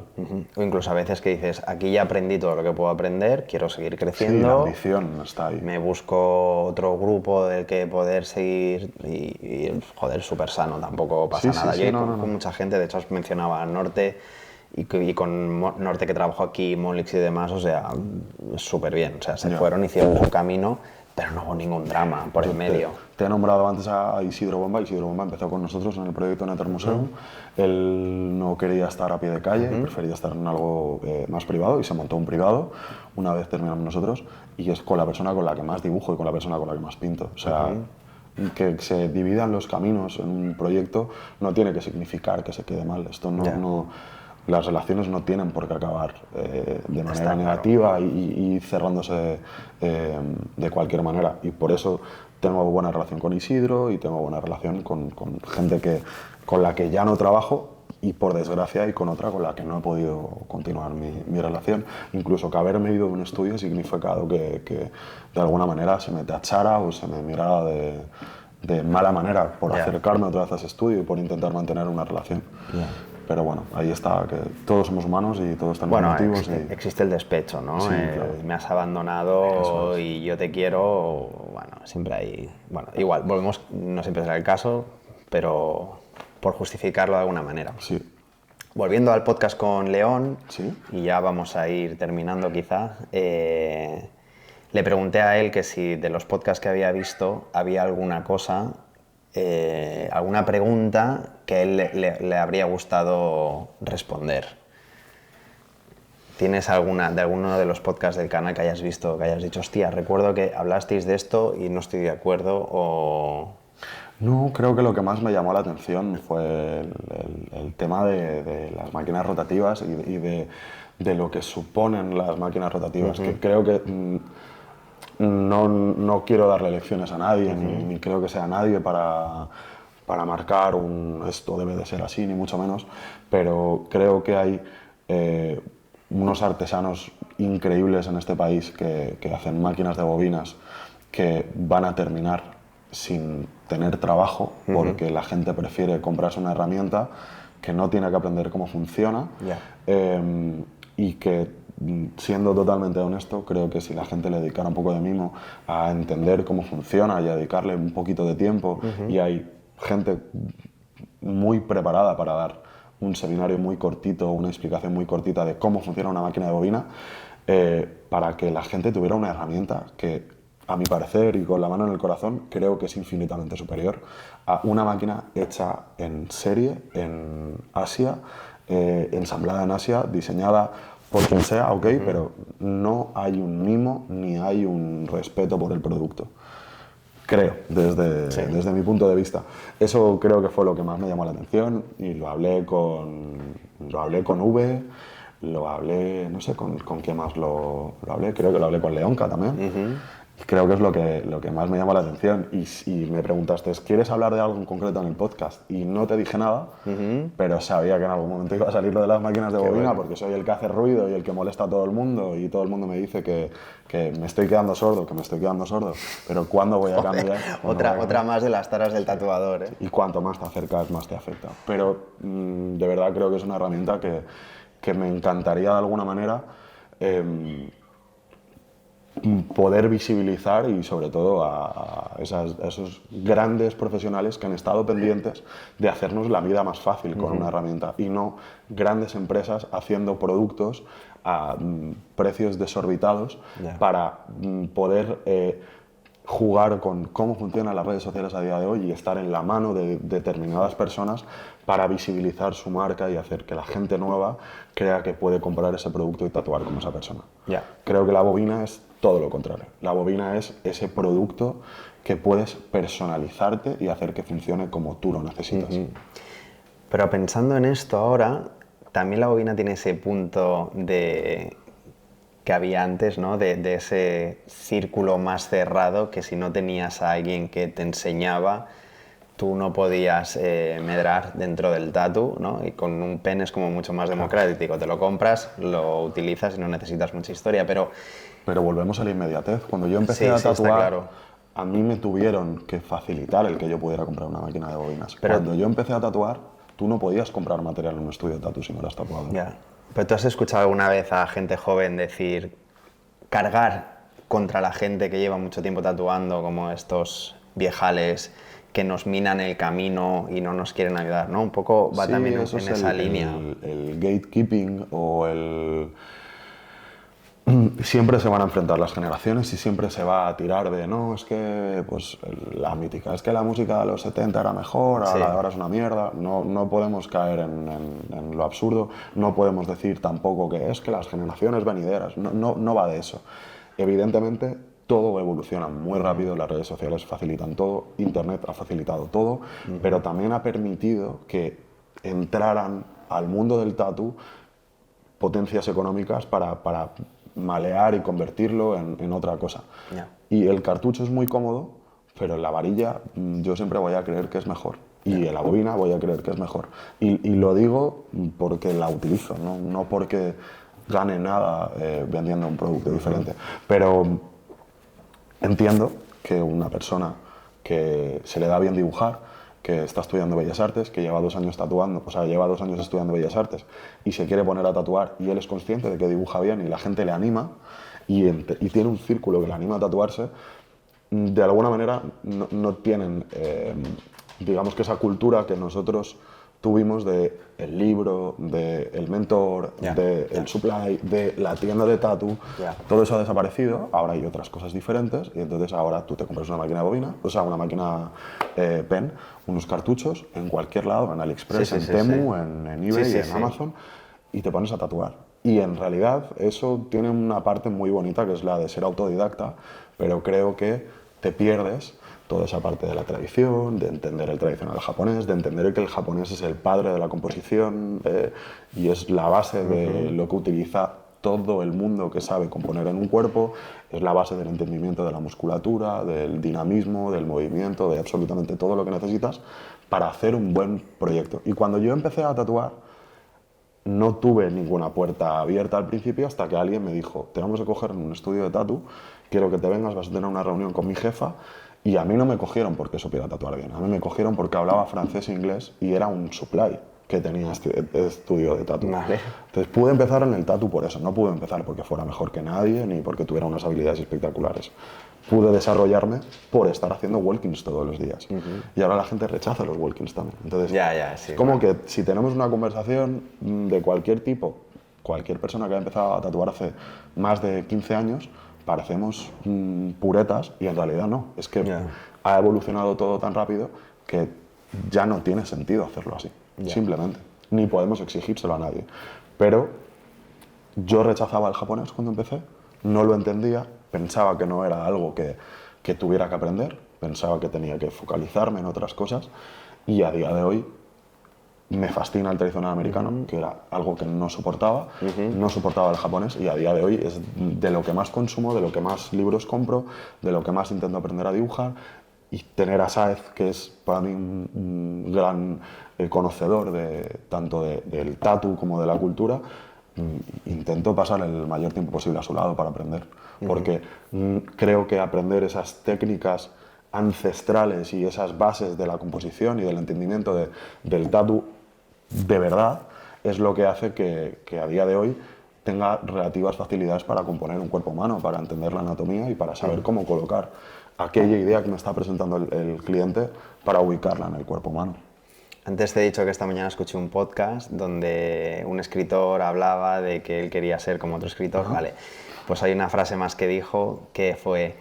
O incluso a veces que dices, aquí ya aprendí todo lo que puedo aprender, quiero seguir creciendo. Sí, la ambición está ahí. Me busco otro grupo del que poder seguir y joder, súper sano, tampoco pasa nada. Yo con mucha gente, de hecho os mencionaba Norte, y con Norte que trabajó aquí, Monlix y demás, o sea, súper bien. O sea, se fueron, hicieron su camino, pero no hubo ningún drama por el medio. Te he nombrado antes a Isidro Bomba. Isidro Bomba empezó con nosotros en el proyecto Nether Museum. Él no quería estar a pie de calle, prefería estar en algo más privado y se montó un privado una vez terminamos nosotros, y es con la persona con la que más dibujo y con la persona con la que más pinto. O sea, que se dividan los caminos en un proyecto no tiene que significar que se quede mal. Esto las relaciones no tienen por qué acabar de manera negativa y cerrándose de cualquier manera. Y por eso tengo buena relación con Isidro y tengo buena relación con gente con la que ya no trabajo, y por desgracia y con otra con la que no he podido continuar mi relación. Incluso que haberme ido de un estudio significado que de alguna manera se me tachara o se me mirara de mala manera por acercarme otra vez a ese estudio y por intentar mantener una relación. Pero bueno, ahí está, que todos somos humanos y todos tenemos motivos. Existe el despecho, ¿no? Sí, claro. Me has abandonado y yo te quiero, bueno, siempre hay... Bueno, igual, volvemos, no siempre será el caso, pero por justificarlo de alguna manera. Sí. Volviendo al podcast con León, ¿Sí? y ya vamos a ir terminando quizá, le pregunté a él que si de los podcasts que había visto había alguna cosa, alguna pregunta que a él le habría gustado responder. ¿Tienes alguna de alguno de los podcasts del canal que hayas visto, que hayas dicho, hostia, recuerdo que hablasteis de esto y no estoy de acuerdo? O... No, creo que lo que más me llamó la atención fue el tema de las máquinas rotativas y de lo que suponen las máquinas rotativas, que creo que no quiero darle lecciones a nadie, ni creo que sea nadie para marcar esto debe de ser así, ni mucho menos, pero creo que hay unos artesanos increíbles en este país que hacen máquinas de bobinas que van a terminar sin tener trabajo porque la gente prefiere comprarse una herramienta que no tiene que aprender cómo funciona y que, siendo totalmente honesto, creo que si la gente le dedicara un poco de mimo a entender cómo funciona y a dedicarle un poquito de tiempo, y hay gente muy preparada para dar un seminario muy cortito, una explicación muy cortita de cómo funciona una máquina de bobina, para que la gente tuviera una herramienta que, a mi parecer y con la mano en el corazón, creo que es infinitamente superior a una máquina hecha en serie, en Asia, ensamblada en Asia, diseñada por quien sea, ok, pero no hay un mimo ni hay un respeto por el producto. Creo, desde mi punto de vista. Eso creo que fue lo que más me llamó la atención, y lo hablé con V, lo hablé, no sé con qué más lo hablé, creo que lo hablé con Leonca también. Creo que es lo que más me llamó la atención. Y me preguntaste, ¿quieres hablar de algo en concreto en el podcast? Y no te dije nada, pero sabía que en algún momento iba a salir lo de las máquinas de bobina, porque soy el que hace ruido y el que molesta a todo el mundo, y todo el mundo me dice que me estoy quedando sordo, pero ¿cuándo voy a cambiar? Otra más de las taras del tatuador, ¿eh? Y cuanto más te acercas, más te afecta. Pero de verdad creo que es una herramienta que me encantaría de alguna manera poder visibilizar y sobre todo a esos grandes profesionales que han estado pendientes de hacernos la vida más fácil con una herramienta y no grandes empresas haciendo productos a precios desorbitados para poder jugar con cómo funcionan las redes sociales a día de hoy y estar en la mano de determinadas personas para visibilizar su marca y hacer que la gente nueva crea que puede comprar ese producto y tatuar como esa persona. Creo que la bobina es todo lo contrario. La bobina es ese producto que puedes personalizarte y hacer que funcione como tú lo necesitas. Pero pensando en esto ahora, también la bobina tiene ese punto que había antes, ¿no? De ese círculo más cerrado, que si no tenías a alguien que te enseñaba, tú no podías medrar dentro del tatu, ¿no? Y con un pen es como mucho más democrático. Te lo compras, lo utilizas y no necesitas mucha historia, pero volvemos a la inmediatez. Cuando yo empecé a tatuar, a mí me tuvieron que facilitar el que yo pudiera comprar una máquina de bobinas. Cuando yo empecé a tatuar, tú no podías comprar material en un estudio de tatu si no eras tatuador. ¿Pero tú has escuchado alguna vez a gente joven decir, cargar contra la gente que lleva mucho tiempo tatuando, como estos viejales que nos minan el camino y no nos quieren ayudar, ¿no? Un poco va también en esa línea. El gatekeeping o el... Siempre se van a enfrentar las generaciones y siempre se va a tirar de no, es que pues la mítica, es que la música de los 70 era mejor, ahora es una mierda. No podemos caer en lo absurdo, no podemos decir tampoco que es que las generaciones venideras, no va de eso. Evidentemente todo evoluciona muy rápido, las redes sociales facilitan todo, Internet ha facilitado todo, pero también ha permitido que entraran al mundo del tatu potencias económicas para malear y convertirlo en otra cosa. Y el cartucho es muy cómodo, pero en la varilla yo siempre voy a creer que es mejor. Y en la bobina voy a creer que es mejor. Y lo digo porque la utilizo, no porque gane nada vendiendo un producto diferente. Pero entiendo que una persona que se le da bien dibujar, que está estudiando Bellas Artes, que lleva 2 años tatuando, o sea, lleva 2 años estudiando Bellas Artes y se quiere poner a tatuar y él es consciente de que dibuja bien y la gente le anima y tiene un círculo que le anima a tatuarse, de alguna manera no tienen, digamos que esa cultura que nosotros tuvimos del libro, del mentor, del supply, de la tienda de tatu. Todo eso ha desaparecido, ahora hay otras cosas diferentes y entonces ahora tú te compras una máquina de bobina, o sea, una máquina pen, unos cartuchos en cualquier lado, en AliExpress, en Temu, en eBay, en Amazon, y te pones a tatuar. Y en realidad eso tiene una parte muy bonita que es la de ser autodidacta, pero creo que te pierdes toda esa parte de la tradición, de entender el tradicional japonés, de entender que el japonés es el padre de la composición y es la base de lo que utiliza todo el mundo que sabe componer en un cuerpo, es la base del entendimiento de la musculatura, del dinamismo, del movimiento, de absolutamente todo lo que necesitas para hacer un buen proyecto. Y cuando yo empecé a tatuar, no tuve ninguna puerta abierta al principio hasta que alguien me dijo, te vamos a coger en un estudio de tatu, quiero que te vengas, vas a tener una reunión con mi jefa. Y a mí no me cogieron porque supiera tatuar bien, a mí me cogieron porque hablaba francés e inglés y era un supply que tenía estudio de tatu. Entonces pude empezar en el tatu por eso, no pude empezar porque fuera mejor que nadie ni porque tuviera unas habilidades espectaculares. Pude desarrollarme por estar haciendo walk-ins todos los días. Y ahora la gente rechaza los walk-ins también. Entonces, es como que si tenemos una conversación de cualquier tipo, cualquier persona que haya empezado a tatuar hace más de 15 años, parecemos puretas y en realidad no. Es que ha evolucionado todo tan rápido que ya no tiene sentido hacerlo así, simplemente. Ni podemos exigírselo a nadie. Pero yo rechazaba el japonés cuando empecé, no lo entendía, pensaba que no era algo que tuviera que aprender, pensaba que tenía que focalizarme en otras cosas y a día de hoy me fascina el tradicional americano, que era algo que no soportaba, no soportaba el japonés y a día de hoy es de lo que más consumo, de lo que más libros compro, de lo que más intento aprender a dibujar y tener a Saez, que es para mí un gran conocedor tanto del tatu como de la cultura, intento pasar el mayor tiempo posible a su lado para aprender, porque creo que aprender esas técnicas ancestrales y esas bases de la composición y del entendimiento del tatu de verdad es lo que hace que a día de hoy tenga relativas facilidades para componer un cuerpo humano, para entender la anatomía y para saber cómo colocar aquella idea que me está presentando el cliente para ubicarla en el cuerpo humano. Antes te he dicho que esta mañana escuché un podcast donde un escritor hablaba de que él quería ser como otro escritor. Vale, pues hay una frase más que dijo que fue: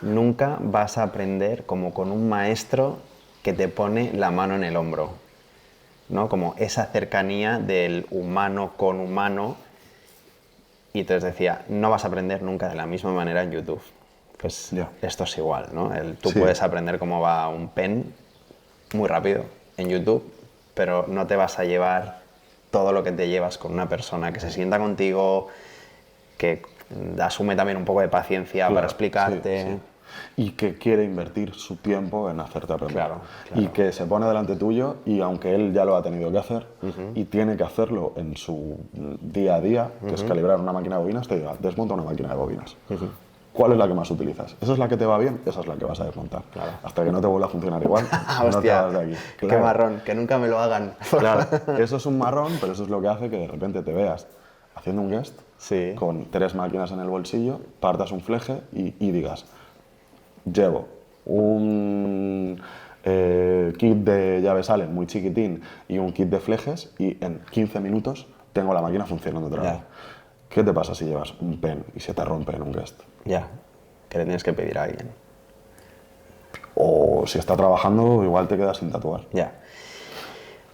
nunca vas a aprender como con un maestro que te pone la mano en el hombro, ¿no? Como esa cercanía del humano con humano. Y entonces decía, no vas a aprender nunca de la misma manera en YouTube. Pues esto es igual, ¿no? Tú puedes aprender cómo va un pen muy rápido en YouTube, pero no te vas a llevar todo lo que te llevas con una persona que se sienta contigo, que asume también un poco de paciencia para explicarte. Y que quiere invertir su tiempo en hacerte aprender. Claro. Y que se pone delante tuyo y aunque él ya lo ha tenido que hacer y tiene que hacerlo en su día a día, que es calibrar una máquina de bobinas, te diga, desmonta una máquina de bobinas. ¿Cuál es la que más utilizas? ¿Esa es la que te va bien? Esa es la que vas a desmontar. Claro. Hasta que no te vuelva a funcionar igual, no te vas de aquí. Qué marrón, que nunca me lo hagan. Claro, eso es un marrón, pero eso es lo que hace que de repente te veas haciendo un guest con 3 máquinas en el bolsillo, partas un fleje y digas, llevo un kit de llaves Allen muy chiquitín y un kit de flejes y en 15 minutos tengo la máquina funcionando otra vez. ¿Qué te pasa si llevas un pen y se te rompe en un guest? Ya, que le tienes que pedir a alguien. O si está trabajando, igual te quedas sin tatuar. Ya.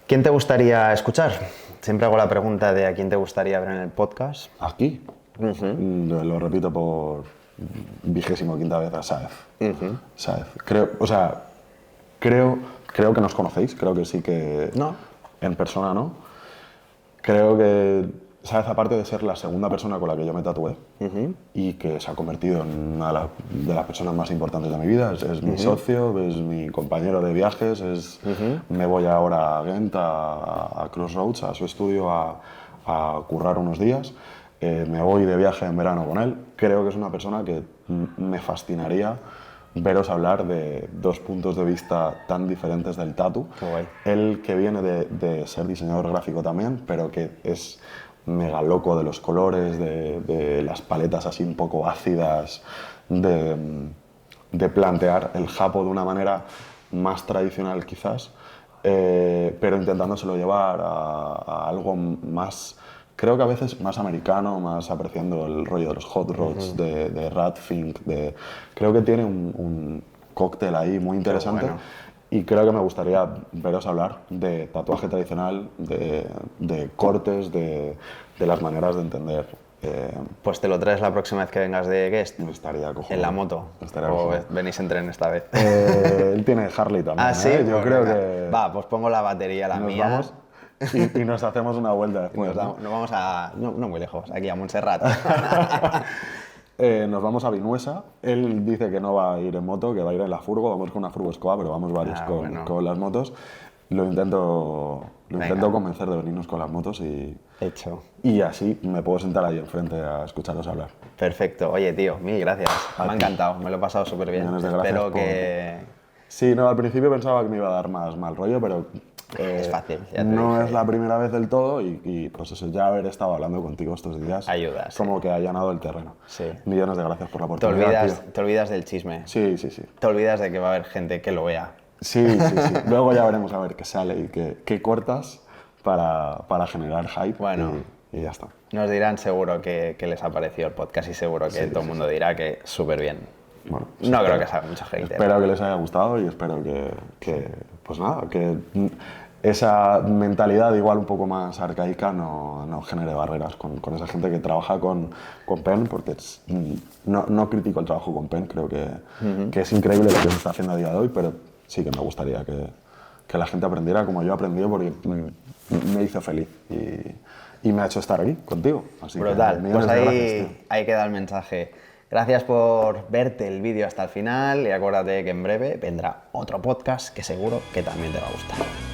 ¿Quién te gustaría escuchar? Siempre hago la pregunta de a quién te gustaría ver en el podcast. Aquí. Lo repito por 25ª vez a Saez. Saez. Creo que nos conocéis, creo que sí que... No. En persona no. Creo que Saez, aparte de ser la segunda persona con la que yo me tatué y que se ha convertido en una de las personas más importantes de mi vida, es mi socio, es mi compañero de viajes, me voy ahora a Ghent, a Crossroads, a su estudio a currar unos días, me voy de viaje en verano con él. Creo que es una persona que me fascinaría veros hablar de 2 puntos de vista tan diferentes del tatu. Qué guay. Él que viene de ser diseñador gráfico también, pero que es mega loco de los colores, de las paletas así un poco ácidas, de plantear el japo de una manera más tradicional quizás, pero intentándoselo llevar a algo más, creo que a veces más americano, más apreciando el rollo de los hot rods, de Radfink, creo que tiene un cóctel ahí muy interesante. Bueno. Y creo que me gustaría veros hablar de tatuaje tradicional, de cortes, de las maneras de entender. Pues te lo traes la próxima vez que vengas de guest. Estaría cojonudo. ¿En la moto? ¿O venís en tren esta vez? Él tiene Harley también. Ah, sí. Yo creo que... Va, pues pongo la batería, la mía. Vamos y nos hacemos una vuelta después. Nos vamos a... No muy lejos, aquí a Montserrat. Nos vamos a Vinuesa. Él dice que no va a ir en moto, que va a ir en la furgo. Vamos con una furgo Escoa, pero vamos varios con las motos. Lo intento convencer de venirnos con las motos y así me puedo sentar ahí enfrente a escucharos hablar. Perfecto. Oye, tío, mil gracias. Me ha encantado, me lo he pasado súper bien. Espero que... Sí, no, al principio pensaba que me iba a dar más mal rollo, pero... es fácil. No es la primera vez del todo y pues eso, ya haber estado hablando contigo estos días ayuda, como que ha allanado el terreno. Sí. Millones de gracias por la oportunidad. Te olvidas del chisme. Sí. Te olvidas de que va a haber gente que lo vea. Sí. Luego ya veremos a ver qué sale y qué cortas para generar hype. Bueno, y ya está. Nos dirán seguro que les ha parecido el podcast y seguro que todo el mundo dirá que súper bien. Bueno, no creo que sea mucha gente. Espero que les haya gustado y espero que pues nada, que esa mentalidad igual un poco más arcaica no genere barreras con esa gente que trabaja con pen, porque no critico el trabajo con pen, creo que es increíble lo que se está haciendo a día de hoy, pero sí que me gustaría que la gente aprendiera como yo he aprendido, porque me hizo feliz y me ha hecho estar aquí contigo. Así brutal, que, pues ahí queda el mensaje. Gracias por verte el vídeo hasta el final y acuérdate que en breve vendrá otro podcast que seguro que también te va a gustar.